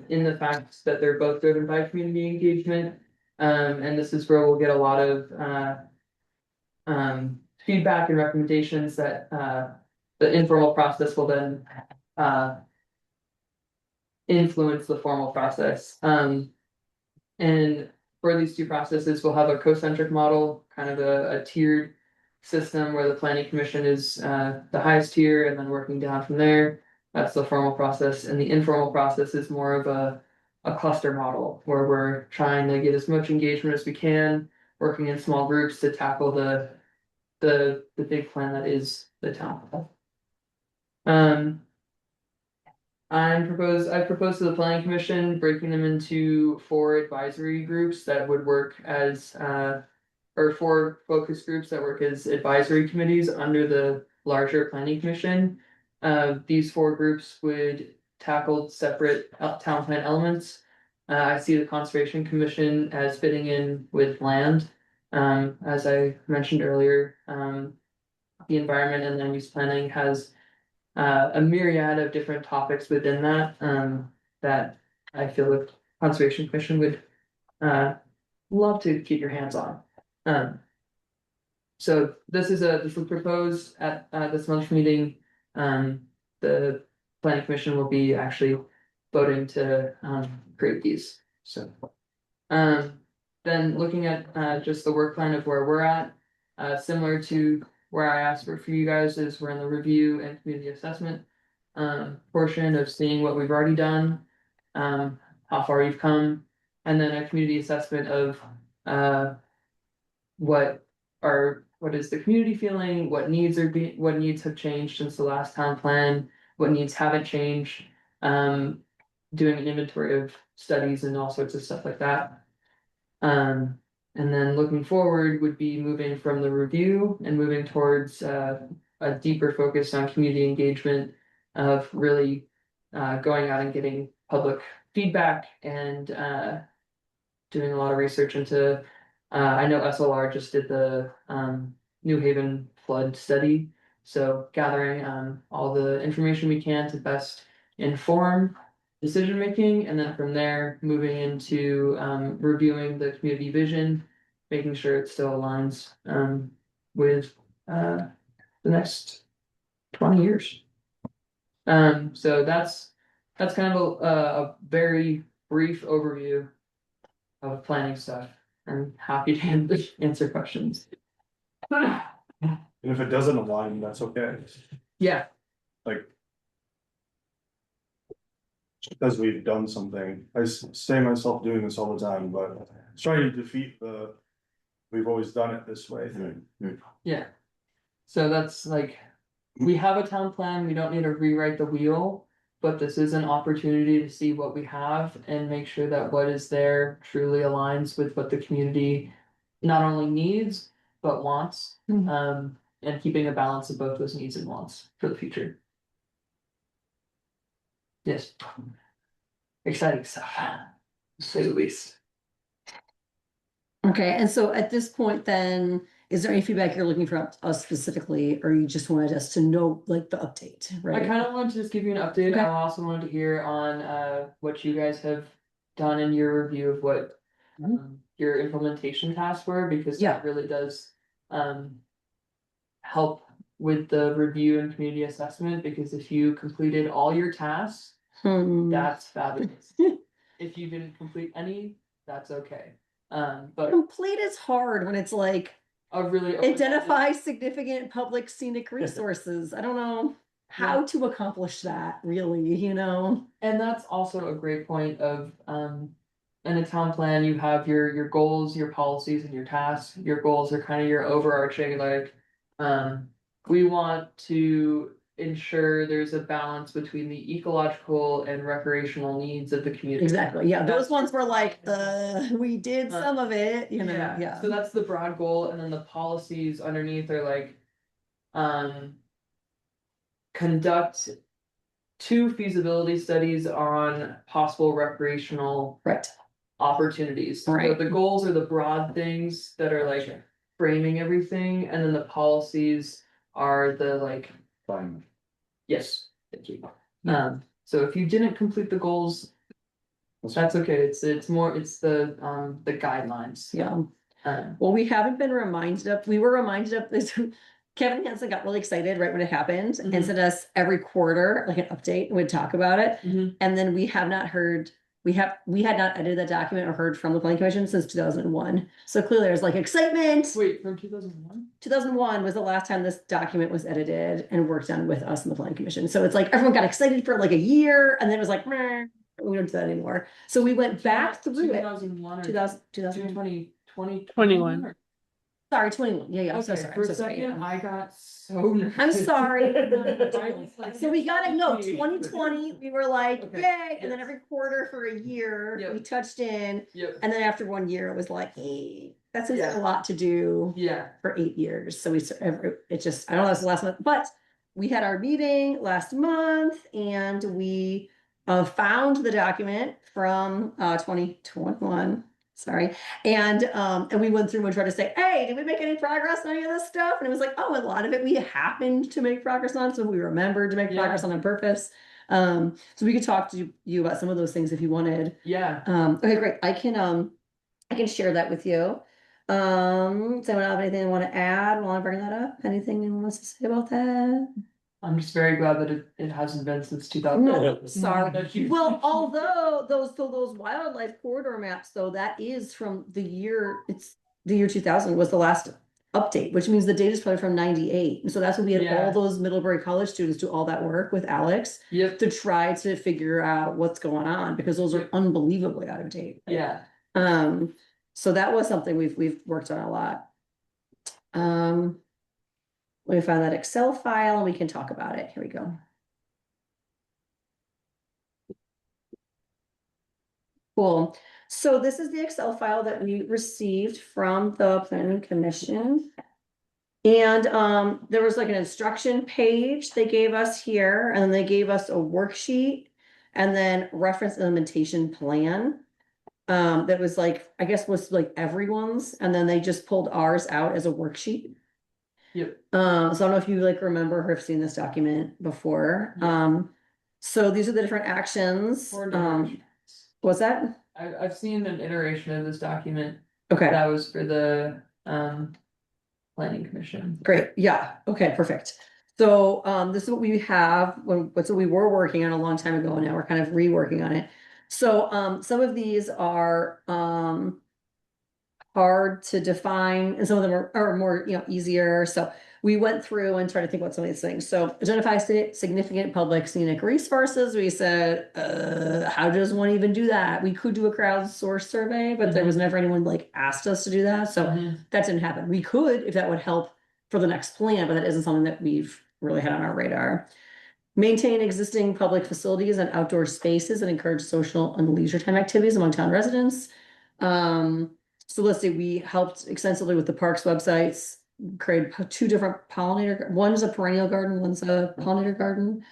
in the fact that they're both driven by community engagement. And this is where we'll get a lot of feedback and recommendations that the informal process will then influence the formal process. And for these two processes, we'll have a concentric model, kind of a tiered system where the planning commission is the highest tier, and then working down from there. That's the formal process, and the informal process is more of a cluster model where we're trying to get as much engagement as we can, working in small groups to tackle the big plan that is the town hall. I proposed to the planning commission breaking them into 4 advisory groups that would work as or 4 focus groups that work as advisory committees under the larger planning commission. These 4 groups would tackle separate town plan elements. I see the conservation commission as fitting in with land. As I mentioned earlier, the environment and land use planning has a myriad of different topics within that that I feel the conservation commission would love to keep your hands on. So this was proposed at this month's meeting. The planning commission will be actually voting to create these. So then looking at just the work plan of where we're at, similar to where I asked for you guys is we're in the review and community assessment portion of seeing what we've already done, how far you've come, and then a community assessment of what is the community feeling, what needs have changed since the last town plan, what needs haven't changed, doing an inventory of studies and all sorts of stuff like that. And then looking forward would be moving from the review and moving towards a deeper focus on community engagement of really going out and getting public feedback and doing a lot of research into I know SLR just did the New Haven flood study, so gathering all the information we can to best inform decision making, and then from there moving into reviewing the community vision, making sure it still aligns with the next 20 years. So that's kind of a very brief overview of planning stuff. I'm happy to answer questions. And if it doesn't align, that's okay. Yeah, Like, because we've done something, I say myself doing this all the time, but it's trying to defeat we've always done it this way. yeah. So that's like, we have a town plan, we don't need to rewrite the wheel, but this is an opportunity to see what we have and make sure that what is there truly aligns with what the community not only needs, but wants. And keeping a balance of both those needs and wants for the future. Yes. Exciting stuff, to say the least. Okay, and so at this point then, is there any feedback you're looking for us specifically, or you just wanted us to know like the update, I right? kind of wanted to just give you an update. Okay. I also wanted to hear on what you guys have done in your review of what your implementation tasks were, because Yeah. that really does help with the review and community assessment, because if you completed all your tasks, that's fabulous. If you didn't complete any, that's okay. But Complete is hard when it's like really identify significant public scenic resources. I don't know how to accomplish that really, you know? And that's also a great point of, in a town plan, you have your goals, your policies, and your tasks. Your goals are kind of your overarching, like, we want to ensure there's a balance between the ecological and recreational needs of the community. Exactly. Yeah. Those That's- ones were like, we did some of it, you know, Yeah, so that's the broad goal, and then the policies underneath are like, conduct 2 feasibility studies on possible recreational Right. opportunities. Right. So the goals are the broad things that are like framing everything, and then the policies are the like. Fine. Yes, thank you. Yeah. So if you didn't complete the goals, that's okay. It's more, it's the guidelines. Yeah. Um, Well, we haven't been reminded of, we were reminded of this. Kevin Hansen got really excited right when it happened and Mhm. sent us every quarter like an update and we'd talk about it. Mhm. And then we have not heard, we had not edited that document or heard from the planning commission since 2001. So clearly there's like excitement. Wait, from 2001? 2001 was the last time this document was edited and worked on with us in the planning commission. So it's like everyone got excited for like a year and then it was like, meh, we don't do that anymore. So we went back through it. 2001 or 2020. 21. Sorry, 21. Yeah, yeah. I'm so Okay, sorry. for I'm a so sorry. second, Yeah. I got so nervous. I'm sorry. I was like, So we got it. No, 2020. We were like, Okay, yay! And then yes. every quarter for a year, Yep. we touched in. Yep, And then after 1 year, it was like, hey, that's Yeah. a lot to do yeah, for 8 years. So it just, I don't know, that's the last month, but we had our meeting last month and we found the document from 2021. Sorry. And we went through and tried to say, hey, did we make any progress on any of this stuff? And it was like, oh, a lot of it we happened to make progress on. So we remembered to make Yeah. progress on purpose. So we could talk to you about some of those things if you wanted. yeah. Okay, great. I can share that with you. Does anyone have anything they want to add? Want to bring that up? Anything anyone wants to say about that? I'm just very glad that it hasn't been since 2000. No, sorry. Well, although those wildlife corridor maps, though, that is from the year, it's the year 2000 was the last update, which means the data is probably from 98. And so that's when we had Yeah. all those Middlebury College students do all that work with Alex Yep, to try to figure out what's going on because those are Yep. unbelievably out of date. yeah. So that was something we've worked on a lot. Let me find that Excel file and we can talk about it. Here we go. Cool. So this is the Excel file that we received from the planning commission. And there was like an instruction page they gave us here, and then they gave us a worksheet and then reference implementation plan. That was like, I guess was like everyone's, and then they just pulled ours out as a worksheet. Yep. So I don't know if you like remember or have seen this document before. Yeah. So these are the different actions. Or iterations. What's that? I've seen an iteration of this document Okay, that was for the planning commission. great. Yeah. Okay, perfect. So this is what we have, what's what we were working on a long time ago, and now we're kind of reworking on it. So some of these are hard to define, and some of them are more, easier. So we went through and tried to think about some of these things. So identify significant public scenic resources. We said, how does one even do that? We could do a crowdsourced survey, but there was never anyone like asked us to do that. So that didn't happen. We could, if that would help for the next plan, but that isn't something that we've really had on our radar. Maintain existing public facilities and outdoor spaces and encourage social and leisure time activities among town residents. So let's see, we helped extensively with the parks websites, created 2 different pollinator, one's a perennial garden, one's a pollinator garden.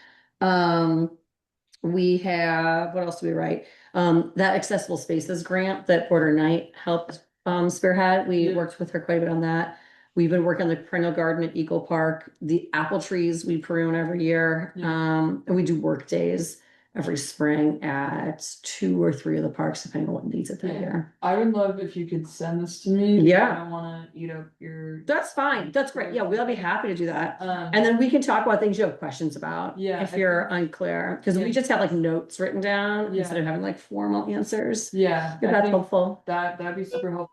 We have, what else do we write? That accessible spaces grant that Border Knight helped spearhead. We Yeah. worked with her quite a bit on that. We've been working on the perennial garden at Eagle Park, the apple trees we prune every year. And we do work days every spring at 2 or 3 of the parks, depending on what needs it that Yeah. year. I would love if you could send this to me. Yeah. I don't wanna eat up your. That's fine. That's great. Yeah, we'll be happy to do that. And And then we can talk about things you have questions about. Yeah, If I you're think- unclear, because we Yeah. just have like notes written down Yeah. instead of having like formal answers. yeah, If I that's think helpful. that'd be super helpful.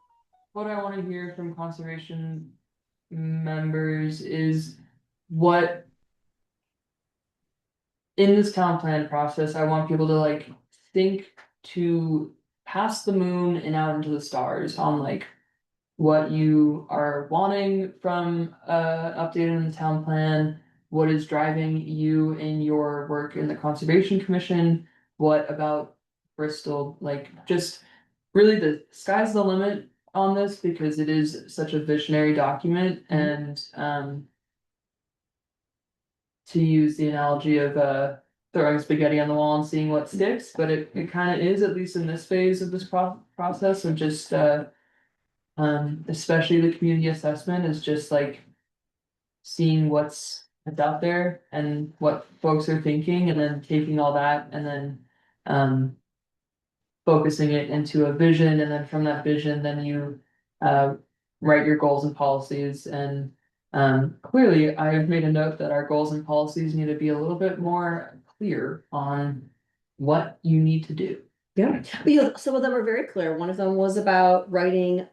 What I wanna hear from conservation members is what in this town plan process, I want people to like think to past the moon and out into the stars on like what you are wanting from update in the town plan, what is driving you in your work in the Conservation Commission, what about Bristol, like just really the sky's the limit on this because it is such a visionary document and to use the analogy of throwing spaghetti on the wall and seeing what sticks, but it kind of is, at least in this phase of this process of just especially the community assessment is just like seeing what's out there and what folks are thinking and then taking all that and then focusing it into a vision and then from that vision then you write your goals and policies and clearly I have made a note that our goals and policies need to be a little bit more clear on what you need to do. Yeah, some of them are very clear. One of them was about writing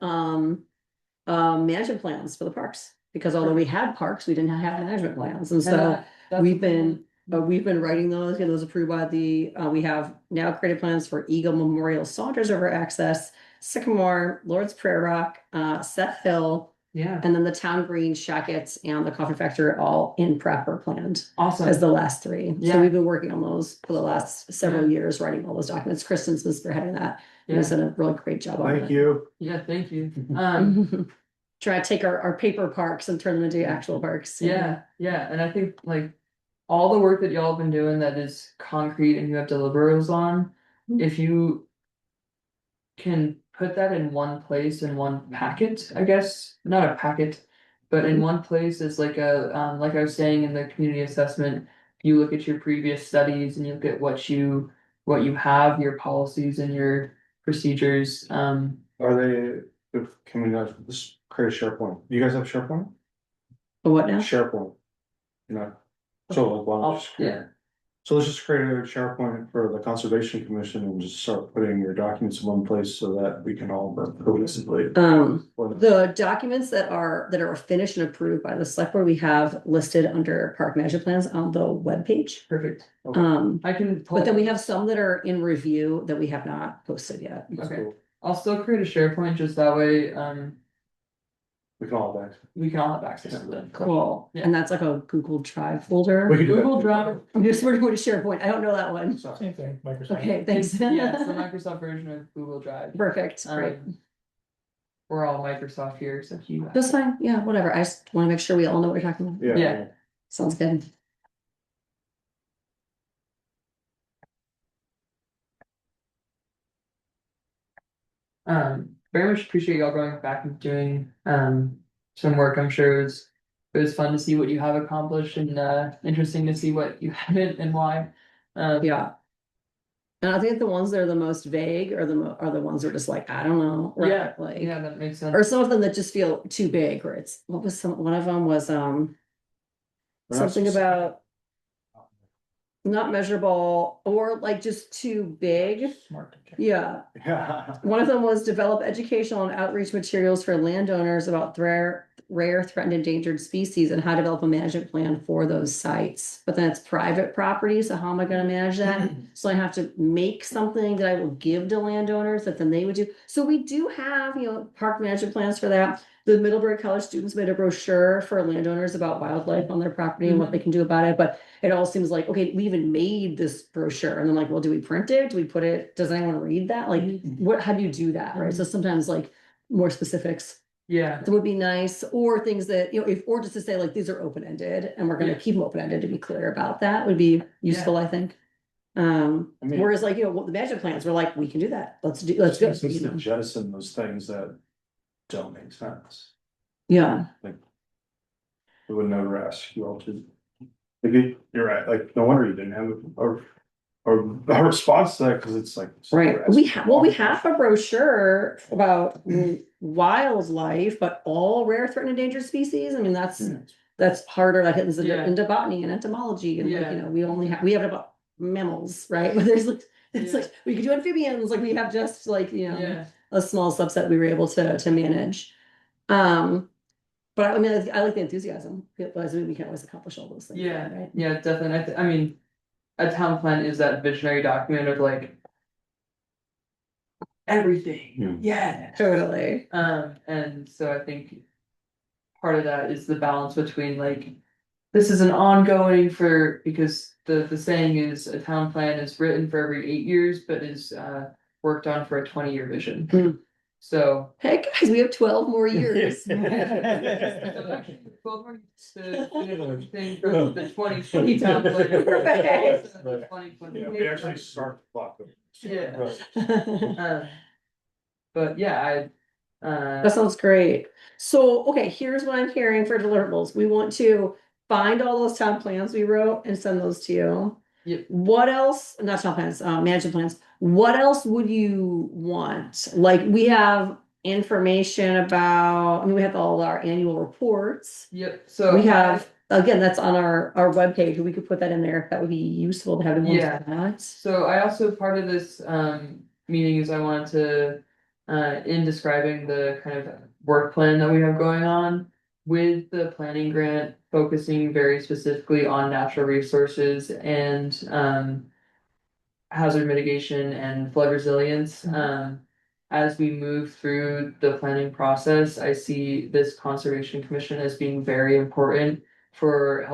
management plans for the parks. Because although we had parks, we didn't have management plans, and so we've been writing those, and those approved by the, we have now created plans for Eagle Memorial, Saunders River Access, Sycamore, Lord's Prayer Rock, Seth Hill, Yeah, and then the Town Green, Shackett's, and the Coffee Factory are all in prep or planned awesome. as the last three. So Yeah. we've been working on those for the last several Yeah. years, writing all those documents. Kristen's been spearheading that. Yeah. He's done a really great job on it. Thank you. Yeah, thank you. Try to take our paper parks and turn them into actual parks. Yeah, and I think like all the work that y'all have been doing that is concrete and you have deliverables on, if you can put that in one place in one packet, I guess, not a packet, but in one place is like a like I was saying in the community assessment, you look at your previous studies and you look at what you have, your policies and your procedures. Are they, can we not, just create a SharePoint? You guys have SharePoint? What now? SharePoint. You know, so like, why don't we just create- Yeah. So let's just create a SharePoint for the Conservation Commission and just start putting your documents in one place so that we can all work cohesively. The documents that are finished and approved by the select board, we have listed under park management plans on the webpage. Perfect. Okay. I can pull But then we have some that are in review that we have not posted yet. That's Okay. cool. I'll still create a SharePoint just that way, We can all back. we can all have access to them. Cool. Yeah. And that's like a Google Drive folder. We can do that. Google Drive. I'm just wondering what a SharePoint. I don't know that one. Same thing, Microsoft. Okay, thanks. Yeah, it's the Microsoft version of Google Drive. Perfect. Great. We're all Microsoft here, except you. That's fine. Yeah, whatever. I just want to make sure we all know what we're talking about. Yeah. Yeah. Sounds good. Very much appreciate y'all going back and doing some work. I'm sure it was fun to see what you have accomplished and interesting to see what you haven't and why. Yeah. And I think the ones that are the most vague are the ones that are just like, I don't know. Right? Yeah, Like, yeah, that makes sense. or some of them that just feel too big, or it's one of them was They're not something specific. about not measurable or like just too big. Smart to check. Yeah. Yeah. One of them was develop educational and outreach materials for landowners about rare, threatened, endangered species and how to develop a management plan for those sites. But then it's private property, so how am I gonna manage that? So I have to make something that I will give to landowners that then they would do. So we do have, park management plans for that. The Middlebury College students made a brochure for landowners about wildlife on their property and what they can do about it, but it all seems like, okay, we even made this brochure, and then like, well, do we print it? Do we put it, does anyone read that? Like, how do you do that, right? So sometimes like more specifics Yeah. that would be nice, or things that, or just to say like, these are open-ended, and we're gonna Yeah. keep them open-ended, to be clear about that would be useful, I think. Whereas like, the management plans, we're like, we can do that, let's do Since it. to jettison those things that don't make sense. Yeah, We would never ask you all to. Maybe you're right, like, no wonder you didn't have a response to that, because it's like. right. We have a brochure about wildlife, but all rare, threatened, endangered species. I mean, that's harder, like it's Yeah. into botany and entomology, and like, Yeah. we have about mammals, right? But there's like, it's Yeah. like, we could do amphibians, like we have just like, Yeah. a small subset we were able to manage. But I mean, I like the enthusiasm, but I mean, we can't always accomplish all those things. Yeah, Right? yeah, definitely. I mean, a town plan is that visionary document of like everything. Yeah. Totally. And so I think part of that is the balance between like this is an ongoing for because the saying is a town plan is written for every 8 years, but is worked on for a 20-year vision. Mm. So hey guys, we have 12 more years. 12 more to thing for the 2020 town plan. Perfect. The 2020. Yeah, we actually start the clock. Yeah. But yeah, That sounds great. So, okay, here's what I'm hearing for deliverables. We want to find all those town plans we wrote and send those to you. Yep. What else? Not town plans, management plans. What else would you want? Like we have information about, I mean, we have all our annual reports. Yep. So We have, again, that's on our webpage. We could put that in there if that would be useful to have in one Yeah. spot. So I also part of this meeting is I wanted to in describing the kind of work plan that we have going on with the planning grant focusing very specifically on natural resources and hazard mitigation and flood resilience. As we move through the planning process, I see this Conservation Commission as being very important for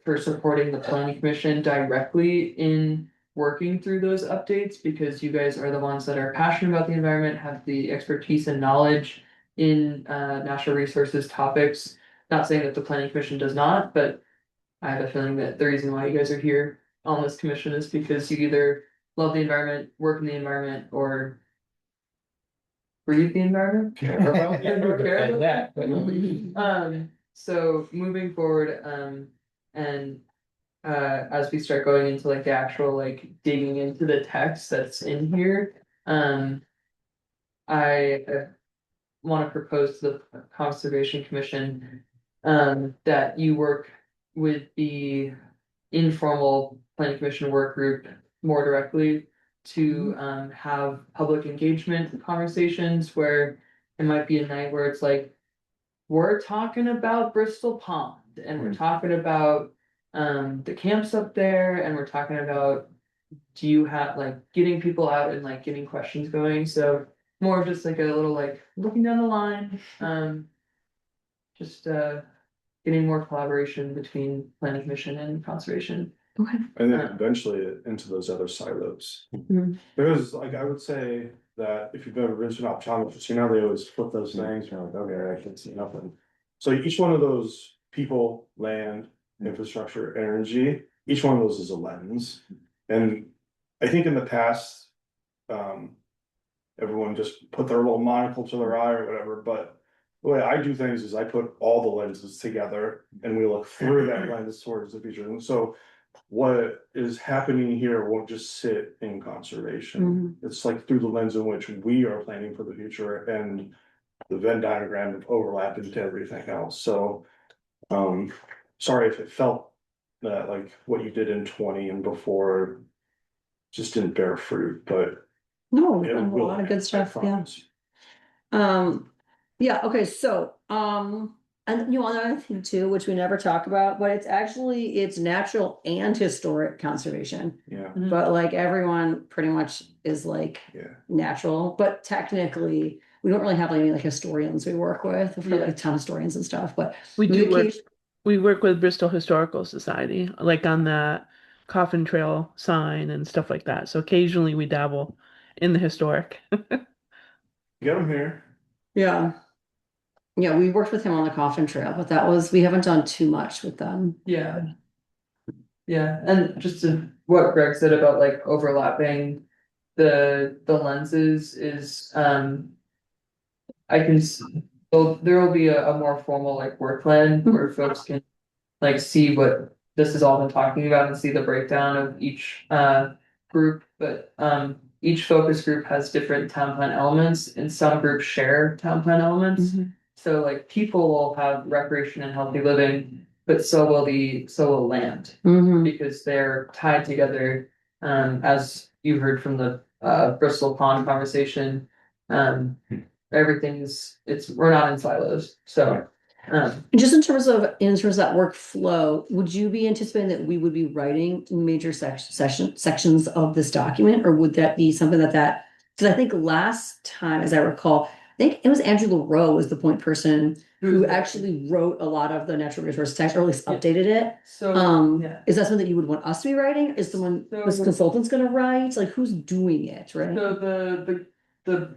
for supporting the Planning Commission directly in working through those updates because you guys are the ones that are passionate about the environment, have the expertise and knowledge in natural resources topics. Not saying that the Planning Commission does not, but I have a feeling that the reason why you guys are here on this commission is because you either love the environment, work in the environment, or breathe the environment. Care about the environment. So moving forward, and as we start going into like the actual like digging into the text that's in here, I want to propose to the Conservation Commission that you work with the informal planning commission work group more directly to have public engagement conversations where it might be a night where it's like we're talking about Bristol Pond and we're talking about the camps up there and we're talking about do you have like getting people out and like getting questions going, so more of just like a little like looking down the line, just getting more collaboration between planning commission and conservation. Okay. And then eventually into those other silos. Mhm. Because like I would say that if you've ever been to an optometrist, you know, they always flip those things, you're like, okay, I can see nothing. So each one of those people, land, infrastructure, energy, each one of those is a lens. And I think in the past, everyone just put their little monocle to their eye or whatever, but the way I do things is I put all the lenses together and we look through that lens towards the future. And so what is happening here won't just sit in conservation. It's like through the lens in which we are planning for the future and the Venn diagram of overlap into everything else. So sorry if it felt that like what you did in 20 and before just didn't bear fruit, but No, it a will, lot of good I stuff. Yeah. promise. Yeah, okay, so, and you know, another thing too, which we never talk about, but it's natural and historic conservation. Yeah, But like everyone pretty much is like yeah. natural, but technically, we don't really have any like historians we work with, for like town historians and stuff, but. We do work, occasion- we work with Bristol Historical Society, like on that coffin trail sign and stuff like that. So occasionally we dabble in the historic. Get them here. Yeah. Yeah, we worked with him on the coffin trail, but we haven't done too much with them. Yeah. Yeah, and just to what Greg said about like overlapping the lenses is I can so there will be a more formal like work plan where folks can like see what this has all been talking about and see the breakdown of each group, but each focus group has different town plan elements and some groups share town plan elements. So like people will have recreation and healthy living, but so will land because they're tied together. As you heard from the Bristol Pond conversation, we're not in silos. So Just in terms of that workflow, would you be anticipating that we would be writing major sections of this document, or would that be something because I think last time, as I recall, I think it was Andrew LaRoe was the point person who actually wrote a lot of the natural resource text, or at least updated it. So, yeah. Is that something that you would want us to be writing? Is this consultant's gonna write? Like, who's doing it, right? So the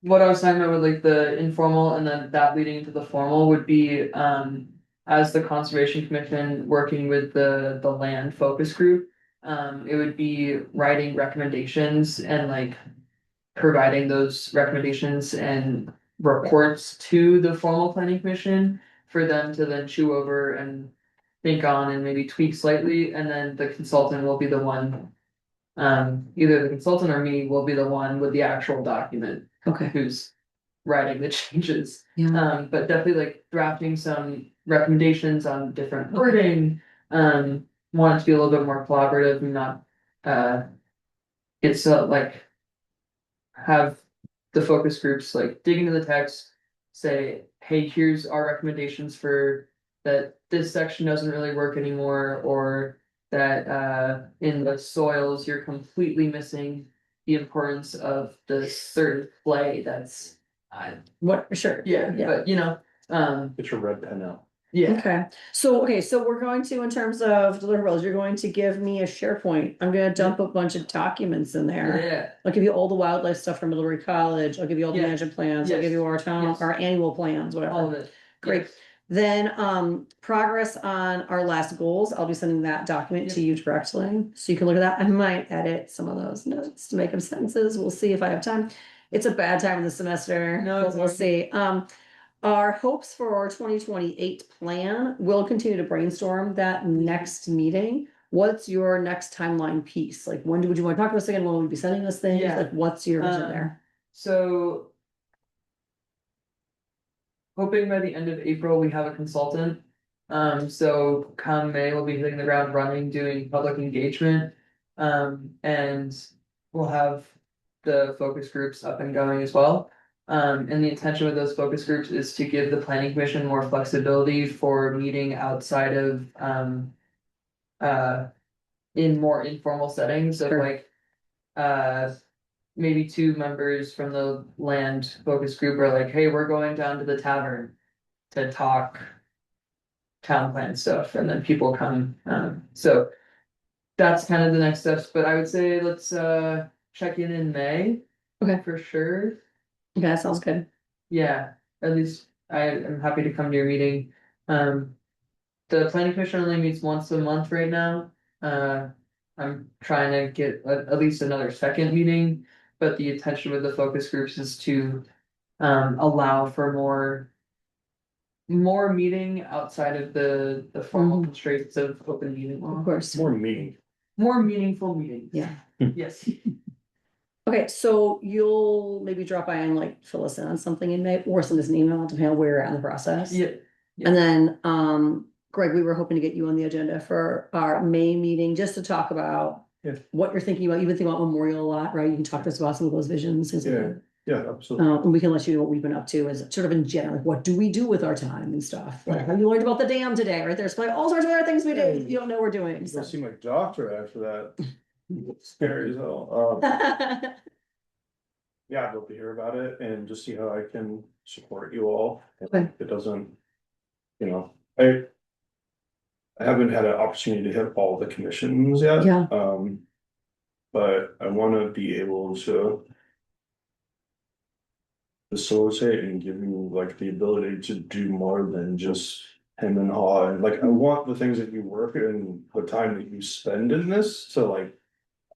what I was talking about with like the informal and then that leading into the formal would be as the Conservation Commission working with the land focus group, it would be writing recommendations and like providing those recommendations and reports to the formal planning commission for them to then chew over and think on and maybe tweak slightly, and then the consultant will be the one. Either the consultant or me will be the one with the actual document Okay. who's writing the changes. Yeah. But definitely like drafting some recommendations on different wording. Want it to be a little bit more collaborative and not it's like have the focus groups like dig into the text, say, hey, here's our recommendations for that this section doesn't really work anymore, or that in the soils you're completely missing the importance of the certain clay that's What, sure. yeah, but Get your red pen out. yeah. So we're going to, in terms of deliverables, you're going to give me a SharePoint. I'm gonna dump a bunch of documents in there. Yeah. I'll give you all the wildlife stuff from Middlebury College. I'll give you all the Yeah. management plans. I'll Yes. give you our town, Yes. our annual plans, All whatever. of it. Great. Yes. Then, progress on our last goals. I'll be sending that document to you directly, so you can look at that. I might edit some of those notes to make them sentences. We'll see if I have time. It's a bad time in the semester. No, But we'll see. Our hopes for our 2028 plan, we'll continue to brainstorm that next meeting. What's your next timeline piece? Like, would you want to talk to us again? When will we be sending this thing? Yeah. Like, what's your vision there? So hoping by the end of April, we have a consultant. So come May, we'll be hitting the ground running, doing public engagement. And we'll have the focus groups up and going as well. And the intention with those focus groups is to give the planning commission more flexibility for meeting outside of, in more informal settings of Sure. like, maybe two members from the land focus group are like, hey, we're going down to the tavern to talk town plan stuff, and then people come. So that's kind of the next steps, but I would say let's check in May. Okay. For sure. Okay, that sounds good. Yeah, at least I am happy to come to your meeting. The planning commission only meets once a month right now. I'm trying to get at least another second meeting, but the intention with the focus groups is to allow for more meeting outside of the formal Mhm. constraints of open meeting law. Of course. More meaning. More meaningful meetings. Yeah. Yes. Okay, so you'll maybe drop by and like fill us in on something in May, or send us an email depending on where you're at in the process. Yeah. And then, Greg, we were hoping to get you on the agenda for our May meeting, just to talk about Yeah. what you're thinking about. You've been thinking about Memorial a lot, right? You can talk to us about some of those visions. Things like Yeah. that. Yeah, absolutely. And we can let you know what we've been up to as sort of in general, like what do we do with our time and stuff? Like, have you learned about the dam today, right? There's like all sorts of other things we do you don't know we're doing. Go see my doctor after that. Scary as hell. Yeah, I'd love to hear about it and just see how I can support you all. Okay. It doesn't, I haven't had an opportunity to hit all the commissions yet. Yeah. But I wanna be able to facilitate and give you like the ability to do more than just hem and haw. And like, I want the things that you work and the time that you spend in this, so like,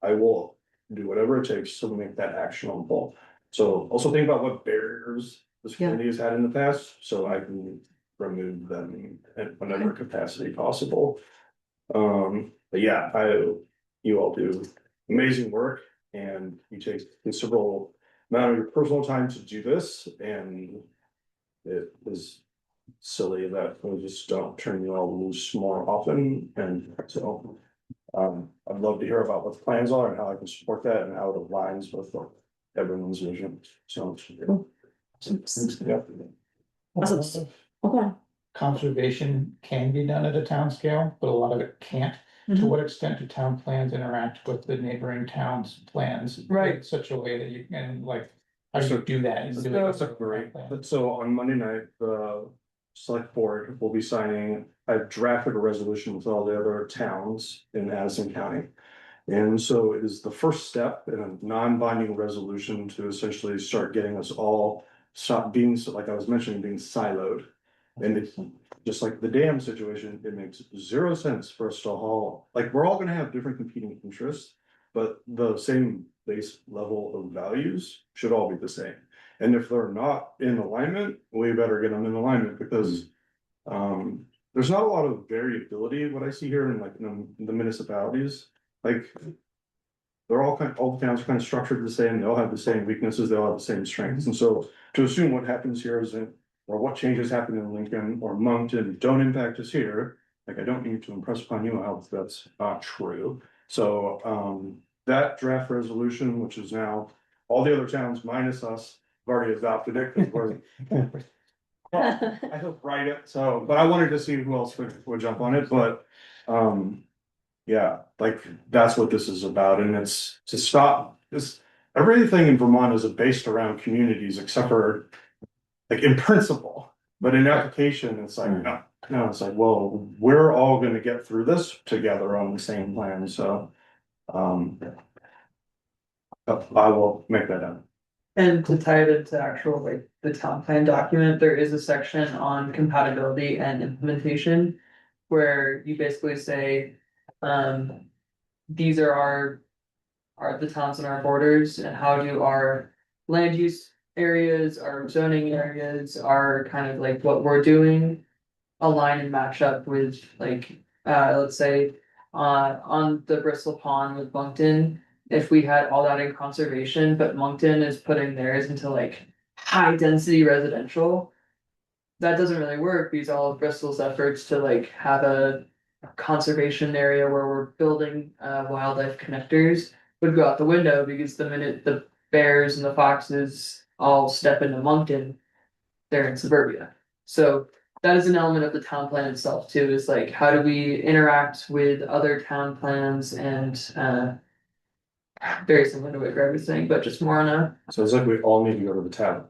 I will do whatever it takes to make that actionable. So also think about what barriers this community has had in the past, so I can remove them in whatever capacity possible. But yeah, you all do amazing work, and you take considerable amount of your personal time to do this, and it is silly that we just don't turn you all loose more often, and so I'd love to hear about what the plans are and how I can support that and how it aligns with everyone's vision. So, yeah. Awesome. Okay. Conservation can be done at a town scale, but a lot of it can't. To Mhm. what extent do town plans interact with the neighboring towns' plans? Right. In such a way that you can like, how do you do that? And do it That's a with great, plan? but so on Monday night, the select board will be signing, I've drafted a resolution with all the other towns in Addison County. And so it is the first step in a non-binding resolution to essentially start getting us all stop being, like I was mentioning, being siloed. And it's just like the dam situation, it makes zero sense for us to haul, like, we're all gonna have different competing interests, but the same base level of values should all be the same. And if they're not in alignment, we better get them in alignment because there's not a lot of variability, what I see here in like in the municipalities. Like they're all the towns are kind of structured the same, they all have the same weaknesses, they all have the same strengths, and so to assume what happens here is that, or what changes happen in Lincoln or Moncton don't impact us here, like I don't need to impress upon you how that's not true. So, that draft resolution, which is now all the other towns minus us, have already adopted it, because we're. Well, I hope write it, so, but I wanted to see who else would jump on it, but, yeah, like, that's what this is about, and it's to stop this. Everything in Vermont is based around communities, except for, like, in principle, but in application, it's like, no, it's like, well, we're all gonna get through this together on the same plan, so. I will make that up. And to tie it into actual like the town plan document, there is a section on compatibility and implementation. Where you basically say, these are our the towns in our borders and how do our land use areas, our zoning areas, are kind of like what we're doing. Align and match up with like, let's say, on the Bristol Pond with Moncton. If we had all that in conservation, but Moncton is putting theirs into like high density residential. That doesn't really work because all of Bristol's efforts to like have a conservation area where we're building wildlife connectors would go out the window because the minute the bears and the foxes all step into Moncton, they're in suburbia. So that is an element of the town plan itself too, is like how do we interact with other town plans and very similar to what Greg was saying, but just more on a. So it's like we all need to go to the town.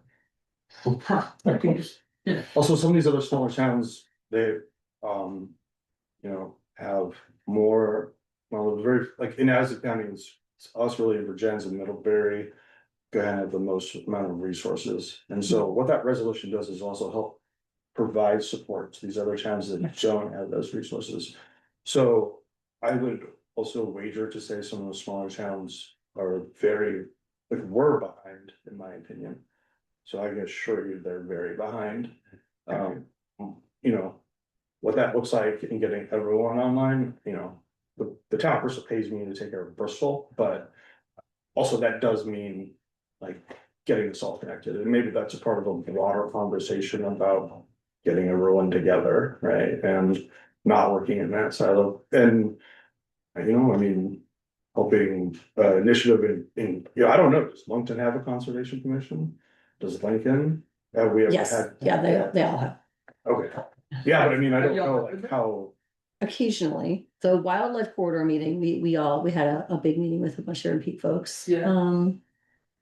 Yeah. Also, some of these other smaller towns, they, have more, well, very, like in Aztec County, it's us really in Virgins and Middlebury. Gonna have the most amount of resources, and so what that resolution does is also help provide support to these other towns that don't have those resources. So I would also wager to say some of the smaller towns are very, like, we're behind, in my opinion. So I can assure you they're very behind. Um, you know, what that looks like in getting everyone online, the town of Bristol pays me to take care of Bristol, but also that does mean like getting us all connected, and maybe that's a part of a broader conversation about getting everyone together, right? And not working in that silo, and I mean, helping initiative I don't know, does Moncton have a conservation commission? Does Lincoln? Have we ever Yes, had? yeah, they all have. Okay, yeah, but I mean, I don't know like how. Occasionally, the wildlife corridor meeting, we had a big meeting with a bunch of Peak folks. Yeah.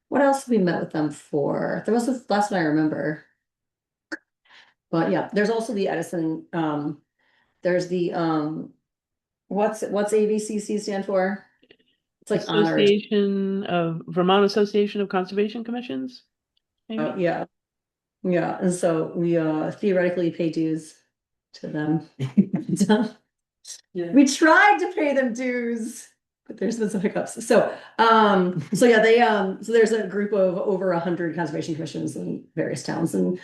What else have we met with them for? There was the last one I remember. But yeah, there's also the Edison, there's the, what's ABCC stand for? It's like honor. Vermont Association of Conservation Commissions, maybe? Yeah, yeah, and so we theoretically pay dues to them. Yeah. We tried to pay them dues, but there's been some hiccups. So yeah, so there's a group of over 100 conservation commissions in various towns, and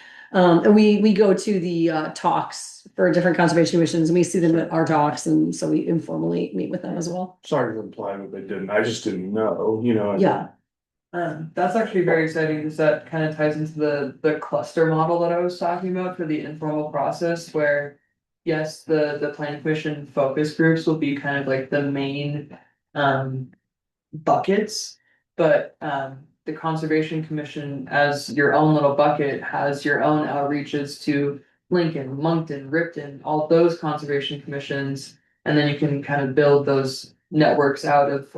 we go to the talks for different conservation commissions, and we see them at our talks, and so we informally meet with them as well. Sorry to imply that they didn't, I just didn't know, Yeah. That's actually very exciting because that kind of ties into the cluster model that I was talking about for the informal process where. Yes, the plan commission focus groups will be kind of like the main buckets. But the conservation commission as your own little bucket has your own outreaches to Lincoln, Moncton, Ripton, all those conservation commissions. And then you can kind of build those networks out of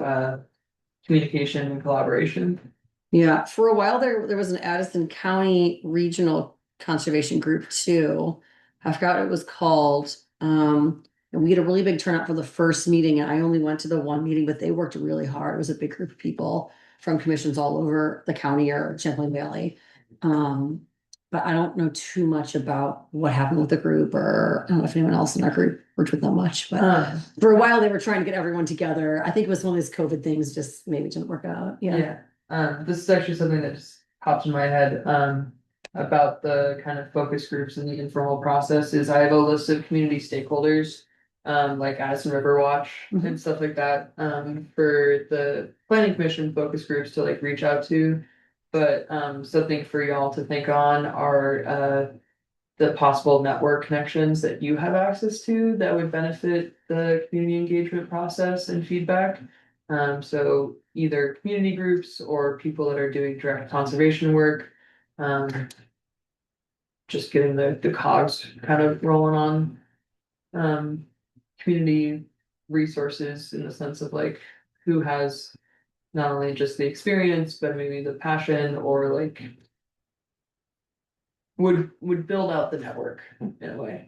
communication and collaboration. Yeah, for a while there was an Addison County Regional Conservation Group too. I forgot what it was called. And we had a really big turnout for the first meeting, and I only went to the one meeting, but they worked really hard. It was a big group of people from commissions all over the county or Champlain Valley. But I don't know too much about what happened with the group, or I don't know if anyone else in our group worked with them much, but for a while they were trying to get everyone together. I think it was one of these COVID things, just maybe didn't work out. Yeah. This is actually something that just popped in my head, about the kind of focus groups and the informal process is I have a list of community stakeholders, like Addison River Watch and stuff like that, for the planning commission focus groups to like reach out to. But, something for y'all to think on are, the possible network connections that you have access to that would benefit the community engagement process and feedback. So either community groups or people that are doing direct conservation work. Just getting the cogs kind of rolling on. Community resources in the sense of like who has not only just the experience, but maybe the passion or like would build out the network in a way.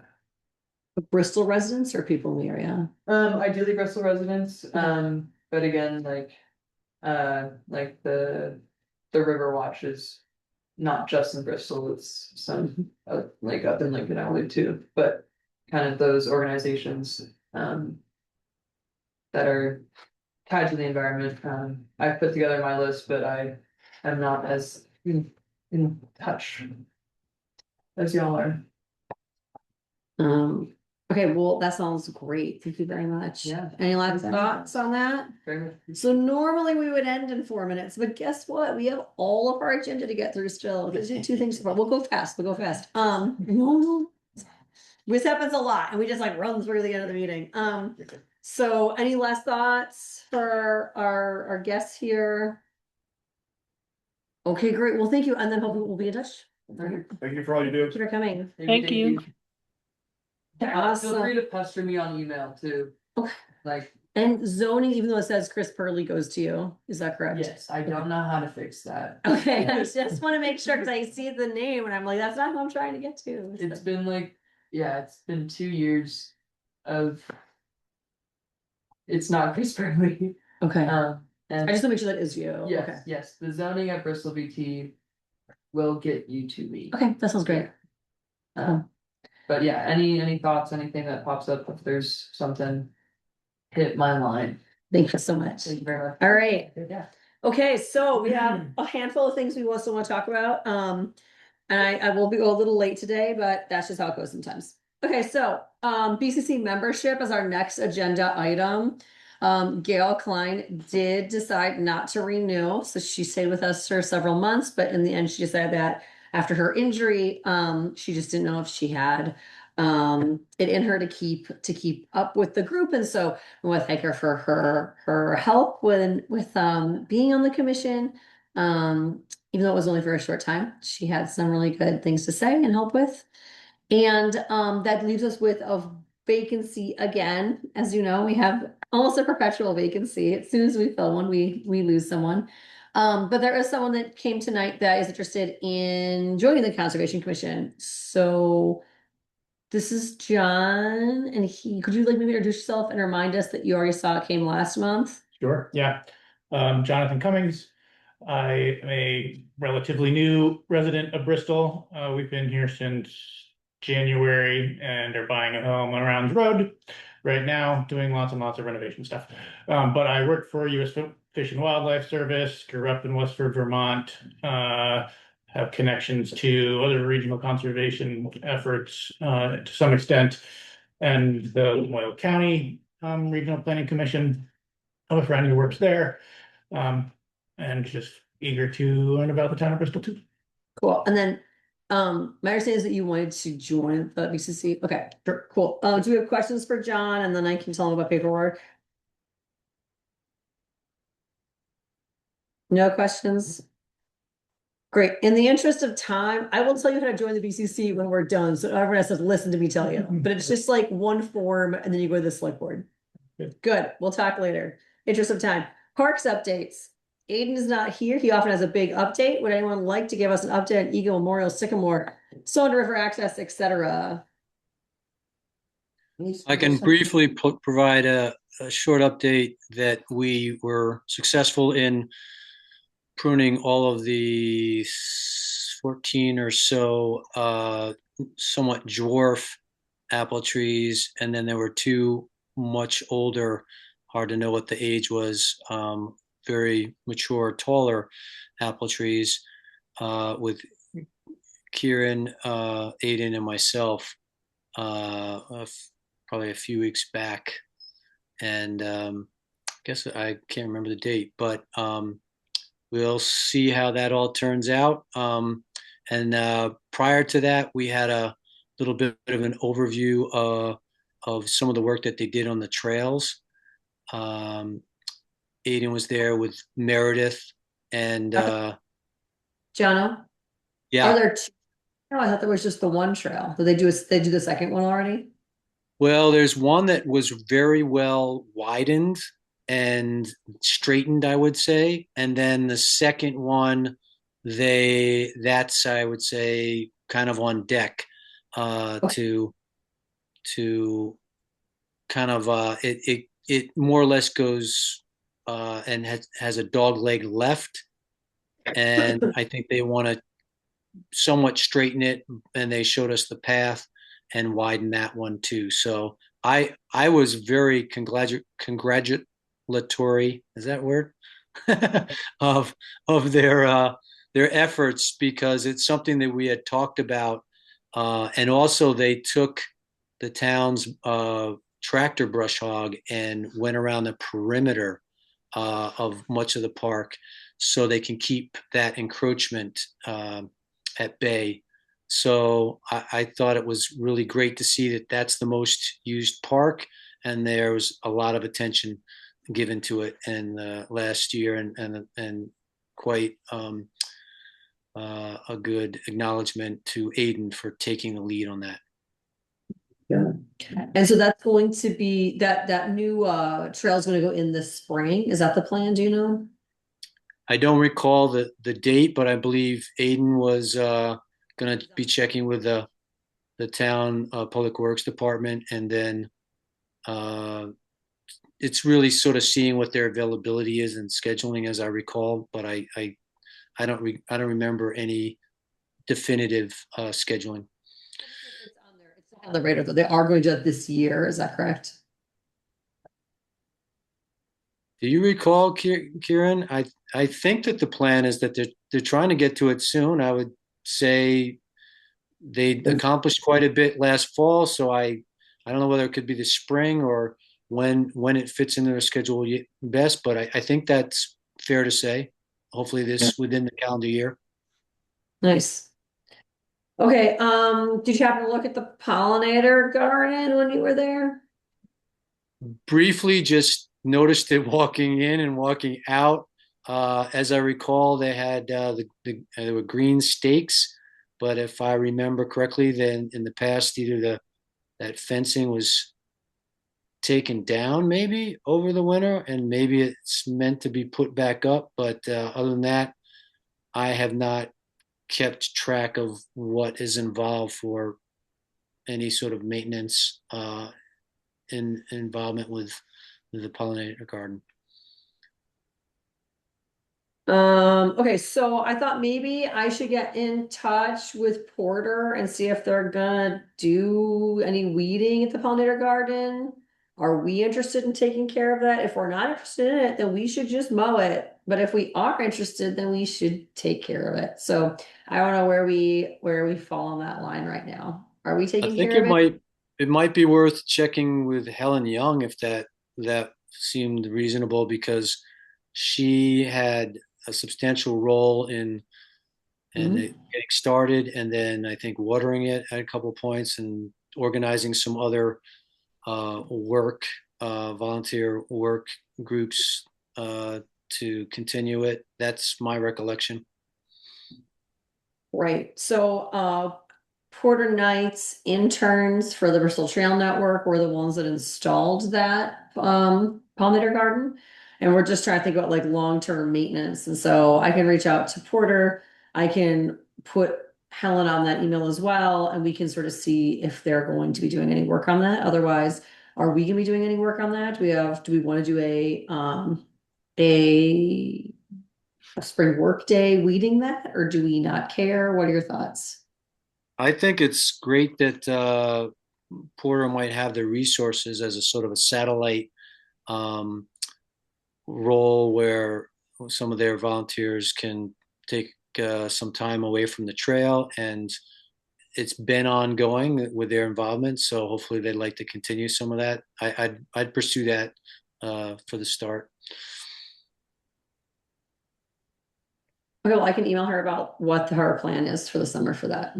Bristol residents or people in the area? Ideally Bristol residents, but again, like the River Watch is not just in Bristol, it's some like up in Lincoln Alley too, but kind of those organizations that are tied to the environment. I've put together my list, but I am not as in touch as y'all are. Okay, well, that sounds great. Thank you very much. Yeah. Any last thoughts on that? Very much. So normally we would end in 4 minutes, but guess what? We have all of our agenda to get through still. Let's do two things. We'll go fast. We'll go fast. No. This happens a lot and we just like run through the end of the meeting. So any last thoughts for our guests here? Okay, great. Well, thank you. And then hopefully we'll be in touch. Thank you for all you do. Thank you for coming. Thank you. Awesome. Feel free to pester me on email too. Okay. Like, And zoning, even though it says Chris Purley goes to you, is that correct? yes, I don't know how to fix that. Okay, I just want to make sure because I see the name and I'm like, that's not who I'm trying to get to. It's been like, yeah, it's been 2 years of. It's not Chris Burnley. Okay, And I just want to make sure that is you. yes, Okay. yes, the zoning at Bristol BT will get you to me. Okay, that sounds great. But yeah, any thoughts, anything that pops up, if there's something, hit my line. Thank you so much. Thank you very much. All right. Yeah. Okay, so we have a handful of things we also want to talk about. And I will be a little late today, but that's just how it goes sometimes. Okay, so BCC membership is our next agenda item. Gail Klein did decide not to renew, so she stayed with us for several months, but in the end, she decided that after her injury, she just didn't know if she had it in her to keep up with the group, and so we want to thank her for her help with being on the commission. Even though it was only for a short time, she had some really good things to say and help with. And that leaves us with a vacancy again. As you know, we have almost a perpetual vacancy. As soon as we fill one, we lose someone. But there is someone that came tonight that is interested in joining the Conservation Commission. So this is John, and could you like maybe introduce yourself and remind us that you already saw it came last month? Sure, yeah. Jonathan Cummings. I am a relatively new resident of Bristol. We've been here since January and are buying a home on Rounds Road right now, doing lots and lots of renovation stuff. But I work for U.S. Fish and Wildlife Service, grew up in Westford, Vermont, have connections to other regional conservation efforts to some extent, and the Lamoille County Regional Planning Commission. I have a friend who works there, and just eager to learn about the town of Bristol too. Cool. And then my understanding is that you wanted to join the BCC. Okay, sure, cool. Do we have questions for John? And then I can tell him about paperwork. No questions? Great. In the interest of time, I will tell you how to join the BCC when we're done. So everyone has to listen to me tell you. But it's just like one form and then you go to the select board. Good. Good. We'll talk later. Interest of time. Parks updates. Aiden is not here. He often has a big update. Would anyone like to give us an update on Eagle Memorial, Sycamore, Soda River access, etc.? I can briefly provide a short update that we were successful in pruning all of the 14 or so somewhat dwarf apple trees, and then there were two much older, hard to know what the age was, very mature, taller apple trees with Kieran, Aiden, and myself probably a few weeks back. And I guess I can't remember the date, but we'll see how that all turns out. And prior to that, we had a little bit of an overview of some of the work that they did on the trails. Aiden was there with Meredith, and Jono, are yeah. there two? No, I thought there was just the one trail. Did they do the second one already? Well, there's one that was very well widened and straightened, I would say. And then the second one, that's, I would say, kind of on deck Okay. to kind of it more or less goes and has a dog leg left. And I think they want to somewhat straighten it, and they showed us the path and widen that one too. So I was very congratulatory, is that word? of their efforts, because it's something that we had talked about, and also they took the town's tractor brush hog and went around the perimeter of much of the park so they can keep that encroachment at bay. So I thought it was really great to see that that's the most used park, and there was a lot of attention given to it in last year, and quite a good acknowledgement to Aiden for taking the lead on that. Yeah. And so that's going to be that new trail is going to go in the spring. Is that the plan? Do you know? I don't recall the date, but I believe Aiden was going to be checking with the town public works department, and then it's really sort of seeing what their availability is and scheduling, as I recall. But I don't remember any definitive scheduling. It's on the radar though. They are going to do it this year. Is that correct? Do you recall, Kieran? I think that the plan is that they're trying to get to it soon. I would say they accomplished quite a bit last fall, so I don't know whether it could be the spring or when it fits in their schedule best, but I think that's fair to say. Hopefully, this within the calendar year. Nice. Okay. Did you happen to look at the pollinator garden when you were there? Briefly, just noticed it walking in and walking out. As I recall, they had there were green stakes, but if I remember correctly, then in the past, either that fencing was taken down maybe over the winter, and maybe it's meant to be put back up. But other than that, I have not kept track of what is involved for any sort of maintenance in involvement with the pollinator garden. Okay, so I thought maybe I should get in touch with Porter and see if they're gonna do any weeding at the pollinator garden. Are we interested in taking care of that? If we're not interested in it, then we should just mow it. But if we are interested, then we should take care of it. So I don't know where we fall on that line right now. Are we I taking think care of it? it might be worth checking with Helen Young if that seemed reasonable, because she had a substantial role in Mhm. it getting started, and then I think watering it at a couple of points, and organizing some other work, volunteer work groups to continue it. That's my recollection. Right. So Porter Knights interns for the Bristol Trail Network were the ones that installed that pollinator garden. And we're just trying to think about like long-term maintenance. And so I can reach out to Porter. I can put Helen on that email as well, and we can sort of see if they're going to be doing any work on that. Otherwise, are we gonna be doing any work on that? Do we want to do a a spring work day weeding that, or do we not care? What are your thoughts? I think it's great that Porter might have the resources as a sort of a satellite um, role where some of their volunteers can take some time away from the trail, and it's been ongoing with their involvement. So hopefully they'd like to continue some of that. I'd pursue that for the start. Okay, well, I can email her about what her plan is for the summer for that.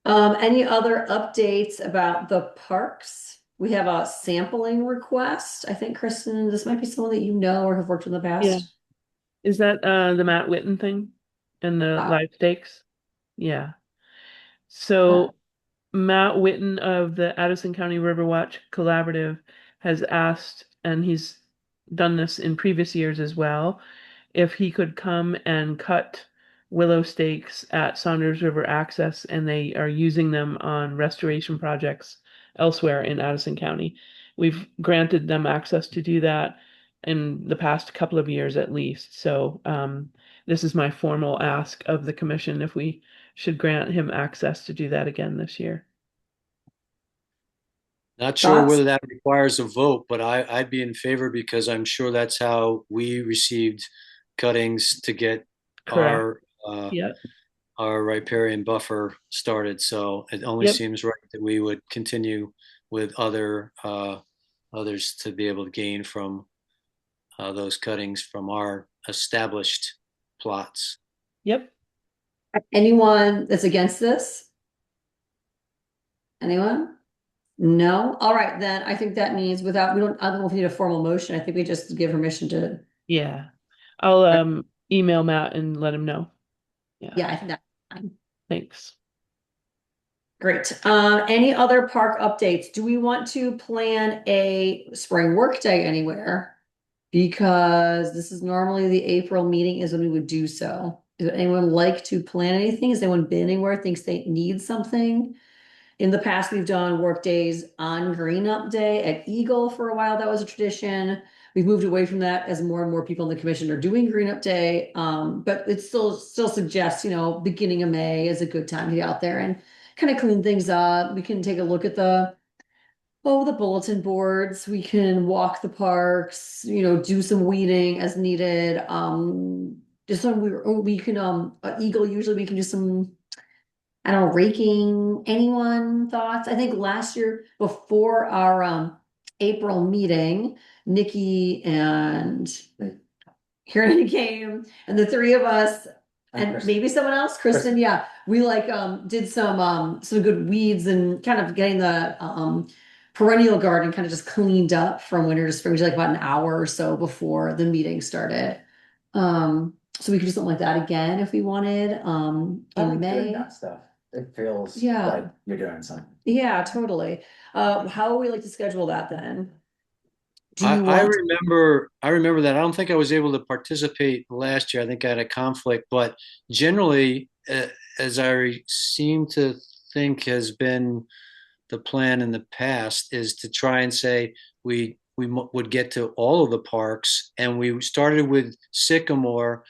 Any other updates about the parks? We have a sampling request. I think Kristen, this might be someone that you know or have worked with in the Yeah. past. Is that the Matt Witten thing and the Uh, live stakes? Yeah. uh, So Matt Witten of the Addison County Riverwatch Collaborative has asked, and he's done this in previous years as well, if he could come and cut willow stakes at Saunders River Access, and they are using them on restoration projects elsewhere in Addison County. We've granted them access to do that in the past couple of years at least. So this is my formal ask of the commission if we should grant him access to do that again this year. Not sure Thoughts? whether that requires a vote, but I'd be in favor because I'm sure that's how we received cuttings to get Correct. our uh, Yep. our riparian buffer started. So it only Yep. seems right that we would continue with others to be able to gain from those cuttings from our established plots. Yep. Anyone that's against this? Anyone? No? All right, then I think that means I don't know if we need a formal motion. I think we just give permission to, Yeah. I'll email Matt and let him know. Yeah. yeah, I think that. Fine. Thanks. Great. Any other park updates? Do we want to plan a spring work day anywhere? Because this is normally the April meeting is when we would do so. Does anyone like to plan anything? Has anyone been anywhere, thinks they need something? In the past, we've done work days on Green Up Day at Eagle for a while. That was a tradition. We've moved away from that as more and more people in the commission are doing Green Up Day. But it still suggests, beginning of May is a good time to get out there and kind of clean things up. We can take a look at the bulletin boards. We can walk the parks, do some weeding as needed. Just when we can Eagle, usually we can do some, I don't know, raking. Anyone thoughts? I think last year before our April meeting, Nikki and Karen came, and the three of us, and maybe someone else, Kristen, yeah, we like did some good weeds and kind of getting the perennial garden kind of just cleaned up from winter to spring, like about an hour or so before the meeting started. So we could do something like that again if we wanted in May. That stuff. It feels Yeah. like you're doing something. Yeah, totally. How would we like to schedule that then? Do I, you I want? remember I remember that. I don't think I was able to participate last year. I think I had a conflict, but generally, as I seem to think has been the plan in the past, is to try and say we would get to all of the parks, and we started with Sycamore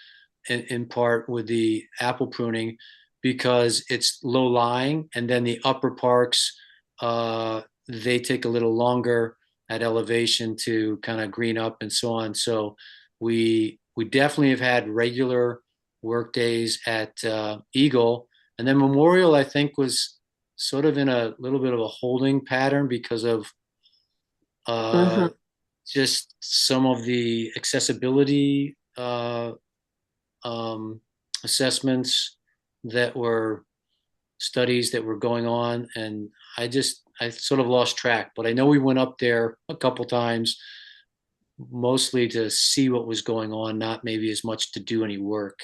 in part with the apple pruning because it's low lying, and then the upper parks they take a little longer at elevation to kind of green up and so on. So we definitely have had regular work days at Eagle, and then Memorial I think was sort of in a little bit of a holding pattern because of uh, Uh-huh. just some of the accessibility um, assessments that were studies that were going on, and I sort of lost track. But I know we went up there a couple times, mostly to see what was going on, not maybe as much to do any work.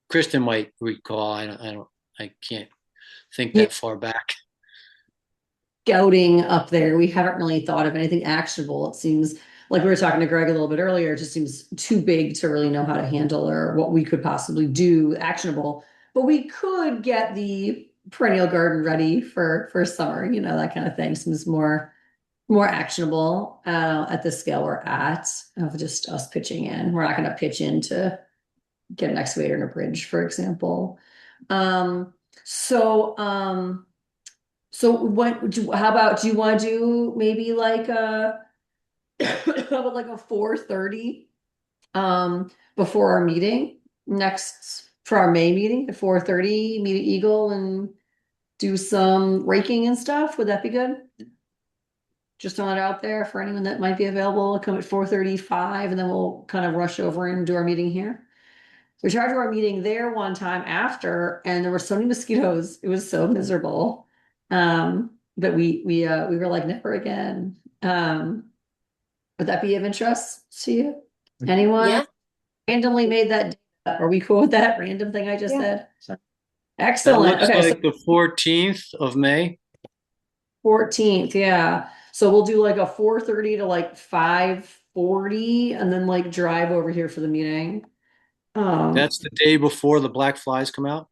Kristen might recall. I can't think Yeah. that far back. Scouting up there, we haven't really thought of anything actionable. It seems like we were talking to Greg a little bit earlier, it just seems too big to really know how to handle or what we could possibly do actionable. But we could get the perennial garden ready for summer, that kind of thing. Seems more actionable at the scale we're at of just us pitching in. We're not going to pitch in to get an excavator and a bridge, for example. Um, so so how about, do you want to do maybe like how about like a 4:30 before our meeting next for our May meeting at 4:30, meet at Eagle and do some raking and stuff? Would that be good? Just throwing it out there for anyone that might be available, come at 4:35 and then we'll kind of rush over and do our meeting here. We tried to do our meeting there one time after, and there were so many mosquitoes. It was so miserable. That we were like, never again. Would that be of interest to you? Anyone? Yeah. Randomly made that, are we cool with that random thing I just Yeah. said? That Excellent. looks Okay, so like the 14th of May. 14th, yeah. So we'll do like a 4:30 to like 5:40 and then like drive over here for the meeting. That's the day before the black flies come out.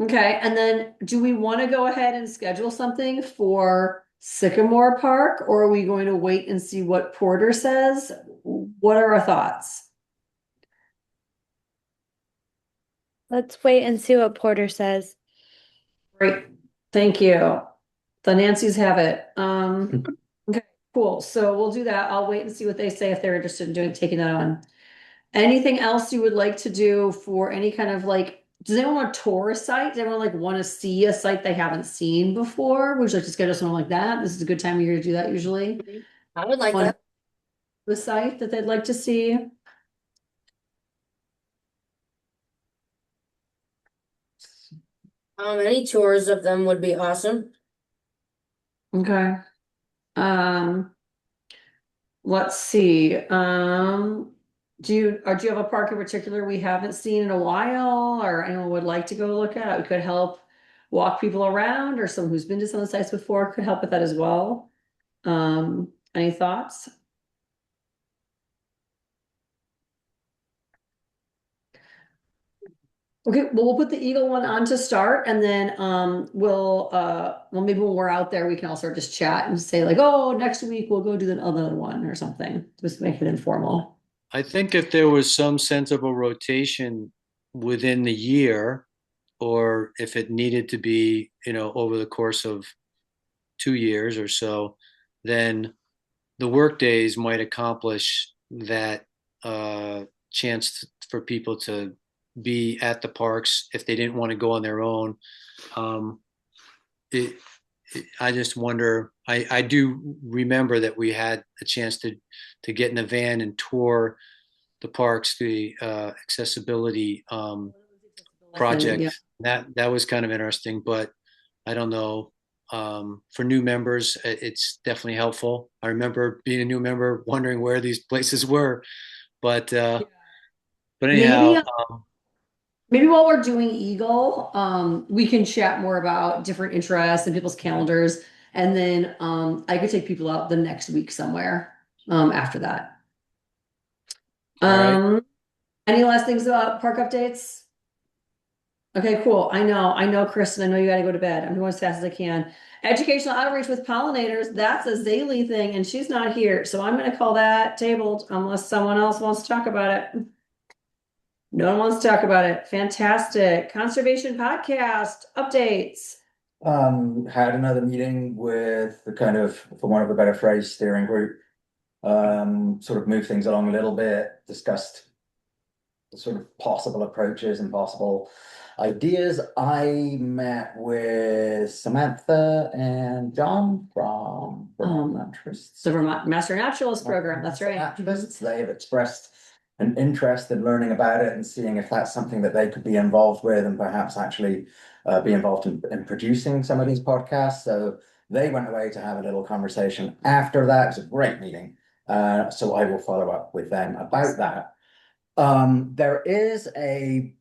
Okay, and then do we want to go ahead and schedule something for Sycamore Park, or are we going to wait and see what Porter says? What are our thoughts? Let's wait and see what Porter says. Great, thank you. The Nancy's have it. Okay, cool. So we'll do that. I'll wait and see what they say if they're interested in taking that on. Anything else you would like to do for any kind of like, does anyone want to tour a site? Does anyone like want to see a site they haven't seen before? Would you like to schedule something like that? This is a good time of year to do that usually. I would like On that. the site that they'd like to see. Any tours of them would be awesome. Okay. Let's see. Do you have a park in particular we haven't seen in a while or anyone would like to go look at? We could help walk people around, or someone who's been to some of the sites before could help with that as well. Any thoughts? Okay, well, we'll put the Eagle one on to start and then well maybe when we're out there we can also just chat and say like, oh, next week we'll go do the other one or something. Just make it informal. I think if there was some sense of a rotation within the year, or if it needed to be, over the course of 2 years or so, then the work days might accomplish that chance for people to be at the parks if they didn't want to go on their own. Um, I just wonder. I do remember that we had a chance to get in a van and tour the parks, the accessibility project. Yeah. That was kind of interesting, but I don't know. For new members, it's definitely helpful. I remember being a new member, wondering where these places were, but Maybe anyhow, maybe while we're doing Eagle, we can chat more about different interests and people's calendars. And then I could take people out the next week somewhere after that. all right. Any last things about park updates? Okay, cool. I know, Kristen, I know you gotta go to bed. I'm going as fast as I can. Educational outreach with pollinators, that's a Zaylee thing, and she's not here. So I'm gonna call that tabled unless someone else wants to talk about it. No one wants to talk about it. Fantastic. Conservation podcast updates. Had another meeting with the kind of, for want of a better phrase, steering group. Sort of moved things along a little bit, discussed the sort of possible approaches and possible ideas. I met with Samantha and John from Vermont Naturalists. The Vermont Master Naturalist Program, that's right. Naturalists. They have expressed an interest in learning about it and seeing if that's something that they could be involved with and perhaps actually be involved in producing some of these podcasts. So they went away to have a little conversation after that. It was a great meeting. So I will follow up with them about that. There is a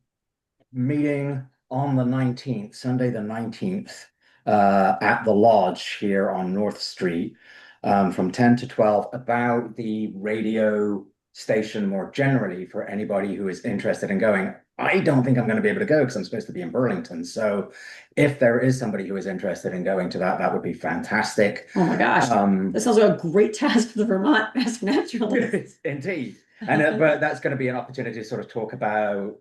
meeting on the 19th, Sunday the 19th, at the lodge here on North Street, from 10 to 12 about the radio station more generally for anybody who is interested in going. I don't think I'm going to be able to go because I'm supposed to be in Burlington. So if there is somebody who is interested in going to that, that would be fantastic. Oh my gosh, this sounds like a great task for the Vermont Mass Naturalists. Indeed. And but that's going to be an opportunity to sort of talk about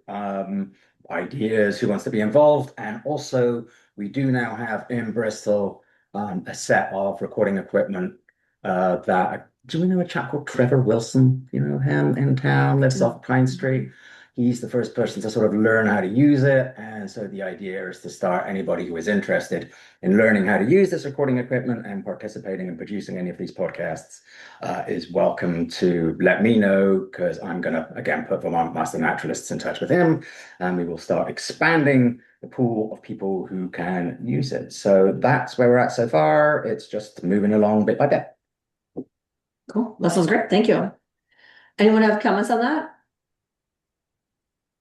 ideas, who wants to be involved, and also we do now have in Bristol a set of recording equipment that do we know a chap called Trevor Wilson? You know him in town, lives off Pine Street. He's the first person to sort of learn how to use it, and so the idea is to start anybody who is interested in learning how to use this recording equipment and participating in producing any of these podcasts is welcome to let me know, because I'm going to, again, put Vermont Master Naturalists in touch with him, and we will start expanding the pool of people who can use it. So that's where we're at so far. It's just moving along bit by bit. Cool. That sounds great. Thank you. Anyone have comments on that?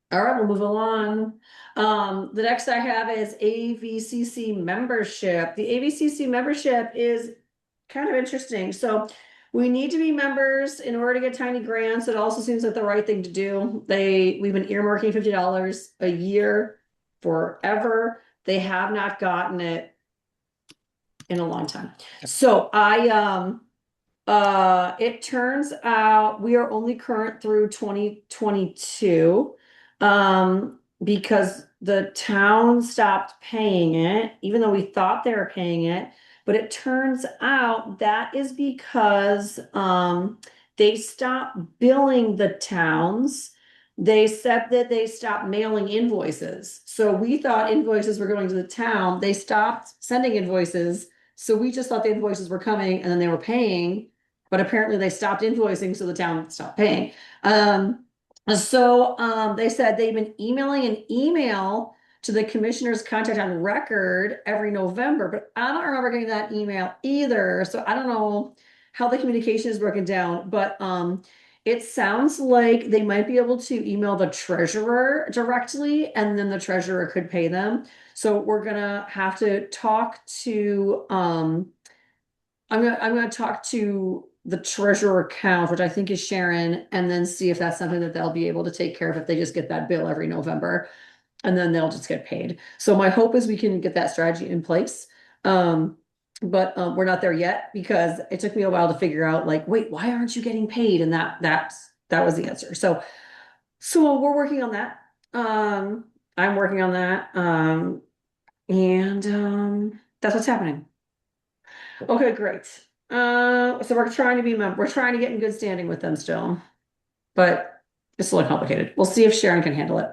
All right, we'll move along. The next I have is AVCC membership. The AVCC membership is kind of interesting. So we need to be members in order to get tiny grants. It also seems like the right thing to do. We've been earmarking $50 a year forever. They have not gotten it in a long time. So it turns out we are only current through 2022 because the town stopped paying it, even though we thought they were paying it. But it turns out that is because they stopped billing the towns. They said that they stopped mailing invoices. So we thought invoices were going to the town. They stopped sending invoices. So we just thought the invoices were coming and then they were paying, but apparently they stopped invoicing, so the town stopped paying. They said they've been emailing an email to the commissioner's contact on record every November, but I don't remember getting that email either. So I don't know how the communication is broken down, but it sounds like they might be able to email the treasurer directly, and then the treasurer could pay them. So we're gonna have to talk to I'm gonna talk to the treasurer account, which I think is Sharon, and then see if that's something that they'll be able to take care of if they just get that bill every November, and then they'll just get paid. So my hope is we can get that strategy in place. But we're not there yet because it took me a while to figure out, like, wait, why aren't you getting paid? And that was the answer. So we're working on that. I'm working on that. And that's what's happening. Okay, great. So we're trying to we're trying to get in good standing with them still, but it's a little complicated. We'll see if Sharon can handle it.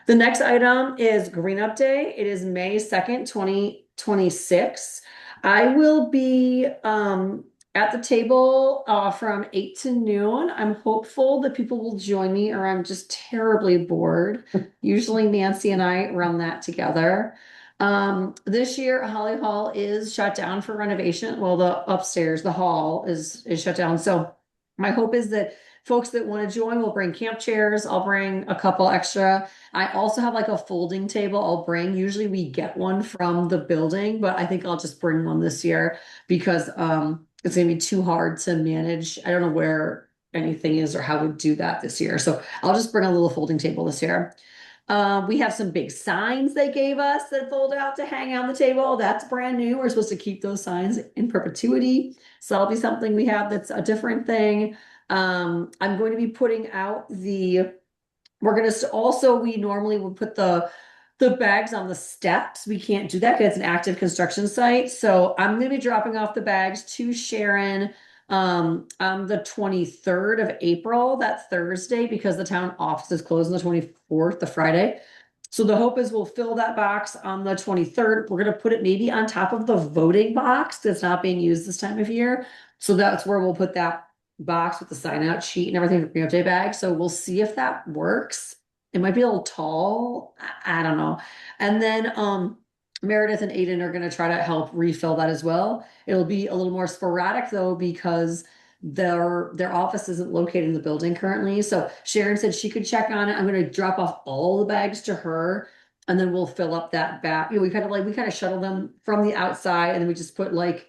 The next item is Green Up Day. It is May 2nd, 2026. I will be at the table from 8 to noon. I'm hopeful that people will join me, or I'm just terribly bored. Usually Nancy and I run that together. This year Holly Hall is shut down for renovation. Well, the upstairs, the hall is shut down. So my hope is that folks that want to join will bring camp chairs. I'll bring a couple extra. I also have like a folding table I'll bring. Usually we get one from the building, but I think I'll just bring one this year because it's gonna be too hard to manage. I don't know where anything is or how we do that this year. So I'll just bring a little folding table this year. We have some big signs they gave us that fold out to hang on the table. That's brand new. We're supposed to keep those signs in perpetuity. So that'll be something we have that's a different thing. I'm going to be putting out we normally would put the bags on the steps. We can't do that because it's an active construction site. So I'm going to be dropping off the bags to Sharon on the 23rd of April, that Thursday, because the town office is closed on the 24th, the Friday. So the hope is we'll fill that box on the 23rd. We're going to put it maybe on top of the voting box that's not being used this time of year. So that's where we'll put that box with the sign out sheet and everything for Green Up Day bag. So we'll see if that works. It might be a little tall. I don't know. And then Meredith and Aiden are going to try to help refill that as well. It'll be a little more sporadic though, because their office isn't located in the building currently. So Sharon said she could check on it. I'm gonna drop off all the bags to her. And then we'll fill up that back. We kind of shuttle them from the outside and then we just put like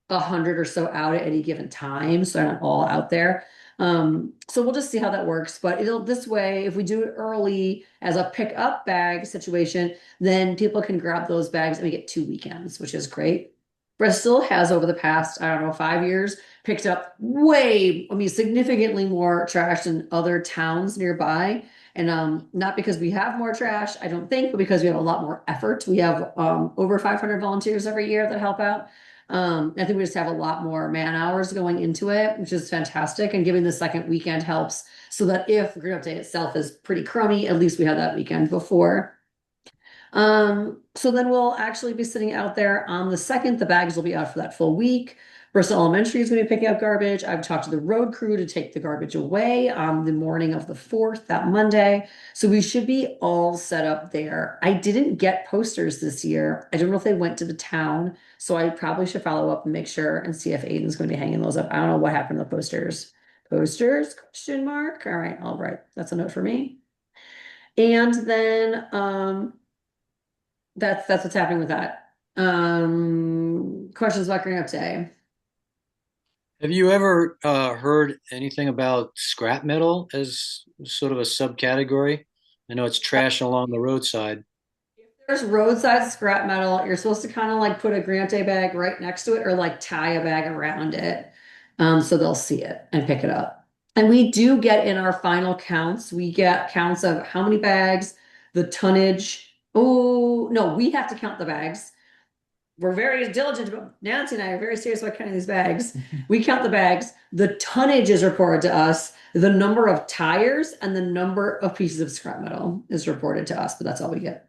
100 or so out at any given time. So they're not all out there. So we'll just see how that works. But it'll this way, if we do it early as a pick up bag situation, then people can grab those bags and we get 2 weekends, which is great. Bristol has over the past, I don't know, 5 years picked up significantly more trash than other towns nearby. And not because we have more trash, I don't think, but because we have a lot more effort. We have over 500 volunteers every year that help out. I think we just have a lot more man hours going into it, which is fantastic. And giving the second weekend helps so that if the Green Up Day itself is pretty crummy, at least we have that weekend before. So then we'll actually be sitting out there on the second. The bags will be out for that full week. Bristol Elementary is going to be picking up garbage. I've talked to the road crew to take the garbage away on the morning of the 4th, that Monday. So we should be all set up there. I didn't get posters this year. I don't know if they went to the town, so I probably should follow up and make sure and see if Aiden's going to be hanging those up. I don't know what happened to the posters. Posters? Question mark. All right. That's a note for me. And then that's what's happening with that. Questions about Green Up Day? Have you ever heard anything about scrap metal as sort of a subcategory? I know it's trash along the roadside. There's roadside scrap metal. You're supposed to kind of like put a Green Up Day bag right next to it or like tie a bag around it. So they'll see it and pick it up. And we do get in our final counts, we get counts of how many bags, the tonnage. Oh, no, we have to count the bags. We're very diligent about Nancy and I are very serious about counting these bags. We count the bags. The tonnage is reported to us. The number of tires and the number of pieces of scrap metal is reported to us, but that's all we get.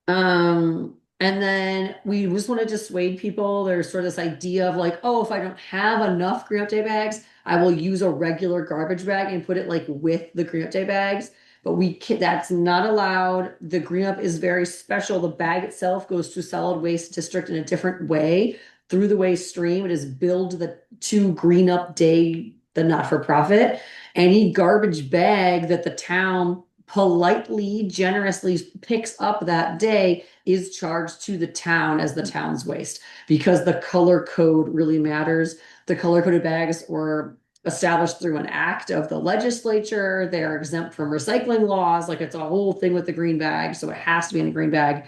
And then we just want to dissuade people. There's sort of this idea of like, oh, if I don't have enough Green Up Day bags, I will use a regular garbage bag and put it like with the Green Up Day bags. But that's not allowed. The Green Up is very special. The bag itself goes to solid waste district in a different way through the waste stream. It is billed to Green Up Day, the not-for-profit. Any garbage bag that the town politely, generously picks up that day is charged to the town as the town's waste because the color code really matters. The color coded bags were established through an act of the legislature. They're exempt from recycling laws. Like it's a whole thing with the green bag. So it has to be in a green bag.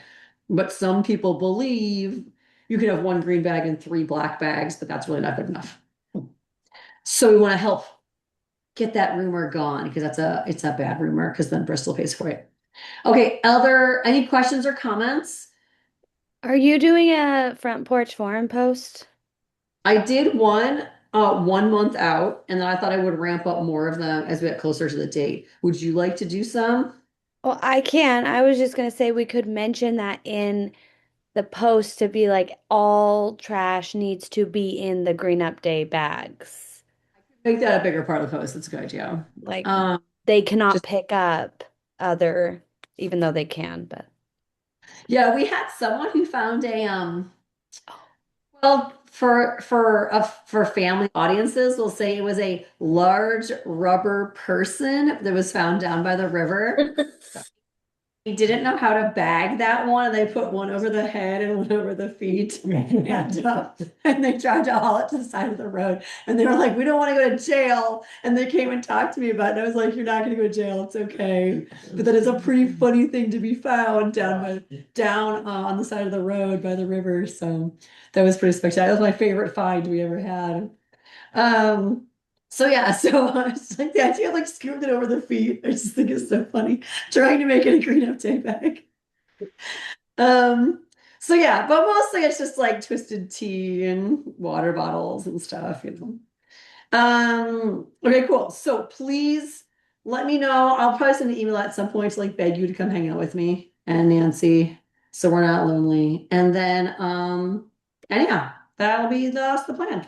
But some people believe you can have one green bag and 3 black bags, but that's really not good enough. So we want to help get that rumor gone because it's a bad rumor because then Bristol pays for it. Okay, any questions or comments? Are you doing a front porch forum post? I did one 1 month out, and then I thought I would ramp up more of them as we get closer to the date. Would you like to do some? Well, I can. I was just gonna say we could mention that in the post to be like all trash needs to be in the Green Up Day bags. Make that a bigger part of the post. That's a good idea. Like they cannot just pick up other, even though they can, but yeah, we had someone who found a well for family audiences, we'll say it was a large rubber person that was found down by the river. He didn't know how to bag that one, and they put one over the head and one over the feet, and they tried to haul it to the side of the road. And they were like, "We don't want to go to jail." And they came and talked to me about it. And I was like, "You're not going to go to jail. It's okay." But that is a pretty funny thing to be found down on the side of the road by the river. So that was pretty spectacular. That was my favorite find we ever had. So yeah, so it's like the idea of like scooting it over the feet. I just think it's so funny trying to make it a Green Up Day bag. So yeah, but mostly it's just like twisted tea and water bottles and stuff, you know. Okay, cool. So please let me know. I'll probably send an email at some point to like beg you to come hang out with me and Nancy, so we're not lonely. And then and yeah, that'll be that's the plan.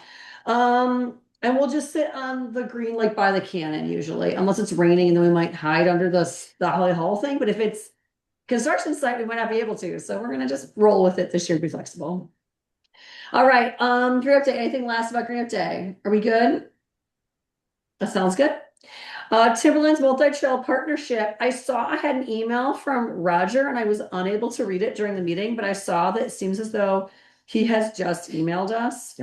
And we'll just sit on the green like by the cannon usually, unless it's raining, and then we might hide under the Holly Hall thing. But if it's construction site, we might not be able to. So we're gonna just roll with it this year, be flexible. All right, Green Up Day, anything last about Green Up Day? Are we good? That sounds good. Timberlands Multi-Trail Partnership. I had an email from Roger and I was unable to read it during the meeting, but I saw that it seems as though he has just emailed us.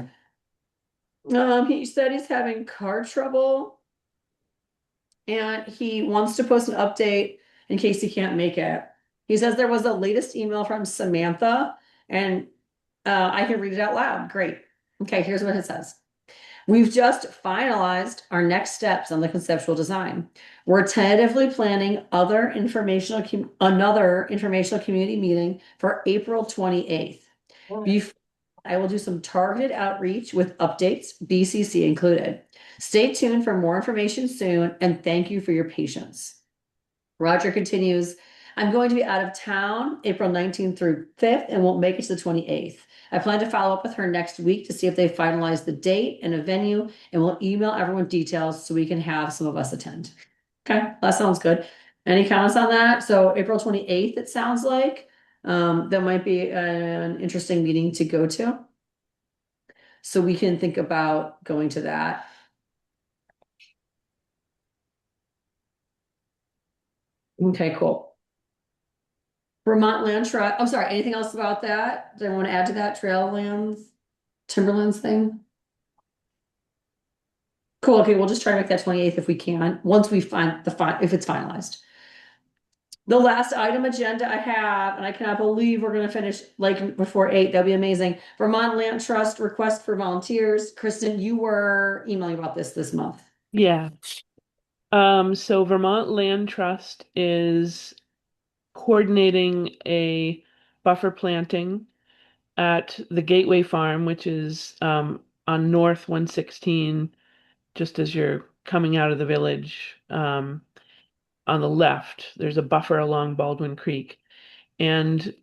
Yeah. He said he's having car trouble and he wants to post an update in case he can't make it. He says there was the latest email from Samantha and I can read it out loud. Great. Okay, here's what it says. We've just finalized our next steps on the conceptual design. We're tentatively planning another informational community meeting for April 28th. Before I will do some targeted outreach with updates, BCC included. Stay tuned for more information soon, and thank you for your patience. Roger continues, I'm going to be out of town April 19th through 5th and won't make it to the 28th. I plan to follow up with her next week to see if they finalize the date and a venue, and we'll email everyone details so we can have some of us attend. Okay, that sounds good. Any comments on that? So April 28th, it sounds like. That might be an interesting meeting to go to. So we can think about going to that. Okay, cool. Vermont Land Trust. I'm sorry, anything else about that? Do I want to add to that Traillands, Timberlands thing? Cool. Okay, we'll just try to make that 28th if we can, once we find if it's finalized. The last item agenda I have, and I cannot believe we're gonna finish like before 8. That'd be amazing. Vermont Land Trust request for volunteers. Kristen, you were emailing about this month. Yeah. So Vermont Land Trust is coordinating a buffer planting at the Gateway Farm, which is on North 116, just as you're coming out of the village. On the left, there's a buffer along Baldwin Creek. And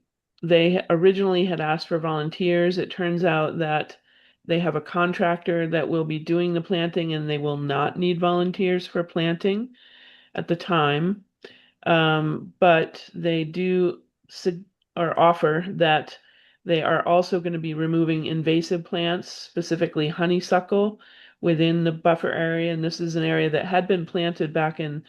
they originally had asked for volunteers. It turns out that they have a contractor that will be doing the planting and they will not need volunteers for planting at the time. But they do or offer that they are also going to be removing invasive plants, specifically honeysuckle, within the buffer area. And this is an area that had been planted back in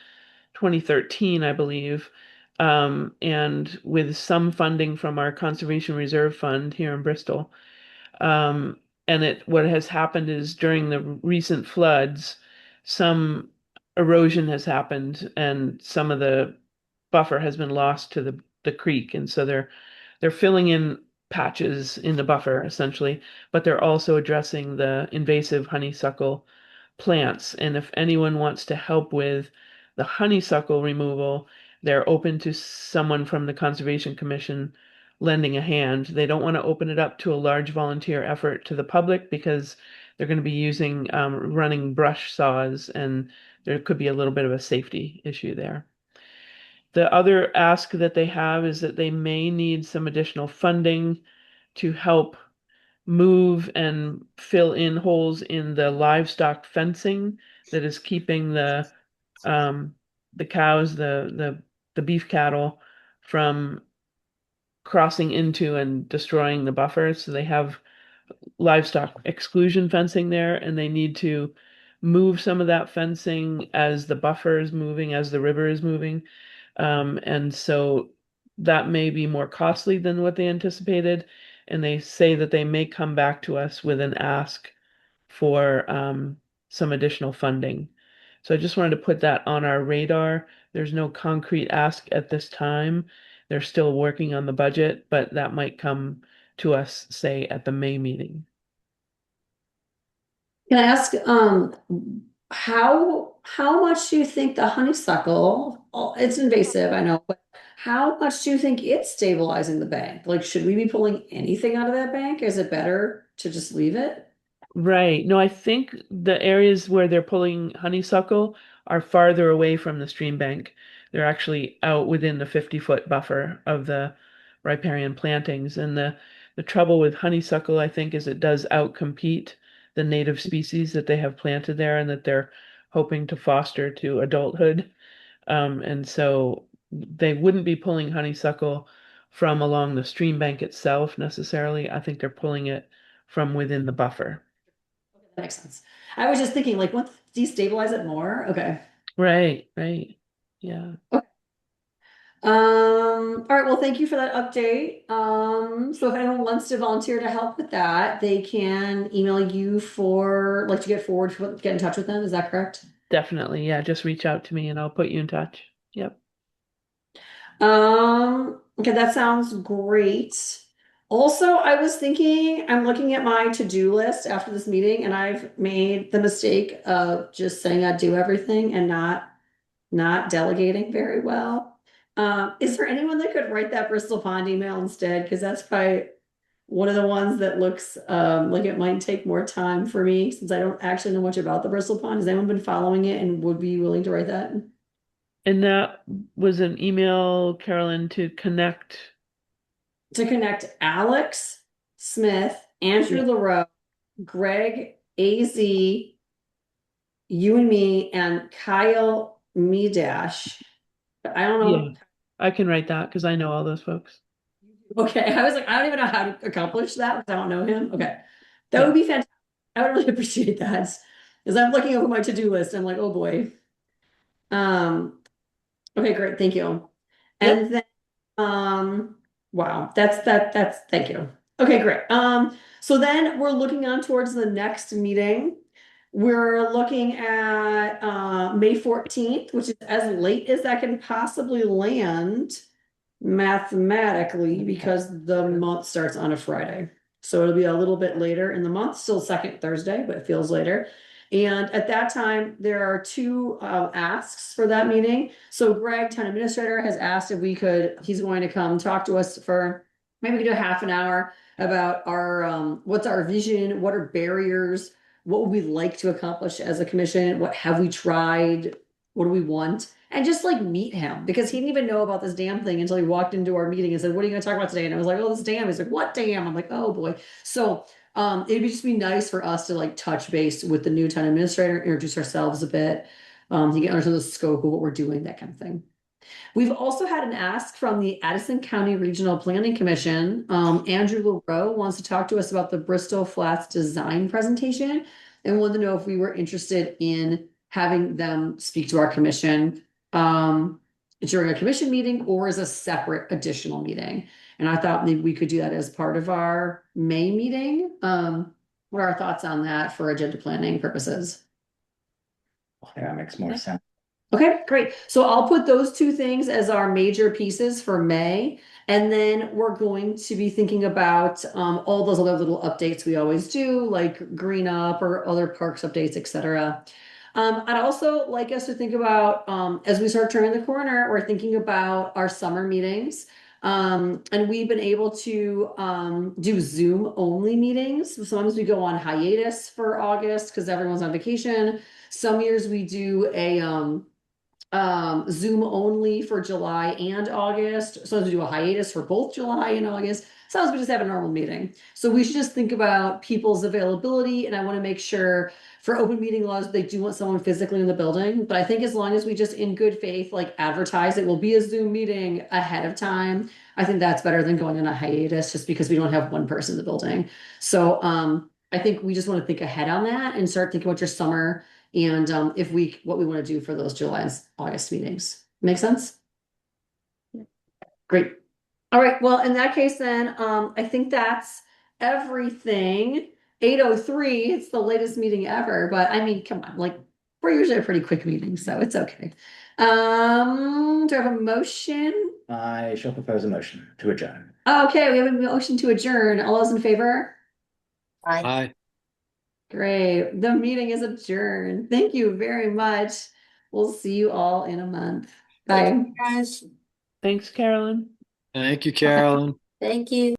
2013, I believe, and with some funding from our Conservation Reserve Fund here in Bristol. Um, and what has happened is during the recent floods, some erosion has happened, and some of the buffer has been lost to the creek, and so they're filling in patches in the buffer essentially, but they're also addressing the invasive honeysuckle plants. And if anyone wants to help with the honeysuckle removal, they're open to someone from the Conservation Commission lending a hand. They don't want to open it up to a large volunteer effort to the public because they're going to be using running brush saws, and there could be a little bit of a safety issue there. The other ask that they have is that they may need some additional funding to help move and fill in holes in the livestock fencing that is keeping the cows, the beef cattle from crossing into and destroying the buffer. So they have livestock exclusion fencing there, and they need to move some of that fencing as the buffer is moving, as the river is moving. And so that may be more costly than what they anticipated. And they say that they may come back to us with an ask for some additional funding. So I just wanted to put that on our radar. There's no concrete ask at this time. They're still working on the budget, but that might come to us, say, at the May meeting. Can I ask, how much do you think the honeysuckle, it's invasive, I know, but how much do you think it's stabilizing the bank? Like, should we be pulling anything out of that bank? Is it better to just leave it? Right. No, I think the areas where they're pulling honeysuckle are farther away from the stream bank. They're actually out within the 50-foot buffer of the riparian plantings. And the trouble with honeysuckle, I think, is it does outcompete the native species that they have planted there and that they're hoping to foster to adulthood. And so they wouldn't be pulling honeysuckle from along the stream bank itself necessarily. I think they're pulling it from within the buffer. That makes sense. I was just thinking, like, what destabilize it more? Okay. Right, right. Yeah. All right, well, thank you for that update. So if anyone wants to volunteer to help with that, they can email you for, like, to get in touch with them. Is that correct? Definitely. Yeah, just reach out to me and I'll put you in touch. Yep. Okay, that sounds great. Also, I was thinking, I'm looking at my to-do list after this meeting, and I've made the mistake of just saying I'd do everything and not delegating very well. Is there anyone that could write that Bristol Pond email instead? Because that's probably one of the ones that looks like it might take more time for me since I don't actually know much about the Bristol Pond. Has anyone been following it and would be willing to write that? And that was an email, Carolyn, to connect. To connect Alex Smith, Andrew LaRoe, Greg AZ, you and me, and Kyle Medash. I don't Yeah, know. I can write that because I know all those folks. Okay, I was like, I don't even know how to accomplish that because I don't know him. Okay, that Yeah. would be fantastic. I would really appreciate that because I'm looking over my to-do list. I'm like, oh boy. Okay, great. Thank you. Yep. And then, wow, that's thank you. Okay, great. So then we're looking on towards the next meeting. We're looking at May 14th, which is as late as that can possibly land mathematically because the month starts on a Friday. So it'll be a little bit later in the month, still second Thursday, but it feels later. And at that time, there are two asks for that meeting. So Greg, town administrator, has asked if he's going to come talk to us for, maybe we could do a half an hour about what's our vision, what are barriers, what would we like to accomplish as a commission, what have we tried, what do we want? And just like meet him because he didn't even know about this dam thing until he walked into our meeting and said, "What are you going to talk about today?" And I was like, "Oh, this dam." He's like, "What dam?" I'm like, "Oh boy." So it'd just be nice for us to like touch base with the new town administrator, introduce ourselves a bit, to get understand the scope of what we're doing, that kind of thing. We've also had an ask from the Addison County Regional Planning Commission. Andrew LaRoe wants to talk to us about the Bristol Flats design presentation and wanted to know if we were interested in having them speak to our commission during a commission meeting or as a separate additional meeting. And I thought maybe we could do that as part of our May meeting. What are our thoughts on that for agenda planning purposes? Yeah, that makes more sense. Okay, great. So I'll put those two things as our major pieces for May. And then we're going to be thinking about all those other little updates we always do, like Green Up or other parks updates, etc. I'd also like us to think about, as we start turning the corner, we're thinking about our summer meetings. And we've been able to do Zoom only meetings. Sometimes we go on hiatus for August because everyone's on vacation. Some years we do a Zoom only for July and August. Sometimes we do a hiatus for both July and August. Sometimes we just have a normal meeting. So we should just think about people's availability. And I want to make sure for open meeting laws, they do want someone physically in the building. But I think as long as we just in good faith, like advertise it will be a Zoom meeting ahead of time, I think that's better than going on a hiatus just because we don't have one person in the building. So I think we just want to think ahead on that and start thinking about your summer and what we want to do for those July and August meetings. Make sense? Great. All right, well, in that case then, I think that's everything. 8:03, it's the latest meeting ever, but I mean, come on, like we're usually a pretty quick meeting, so it's okay. Do I have a motion? I shall propose a motion to adjourn. Okay, we have a motion to adjourn. All those in favor? Bye. Aye. Great. The meeting is adjourned. Thank you very much. We'll see you all in a month. Thank Bye. you, guys. Thanks, Carolyn. Thank you, Carolyn. Thank you.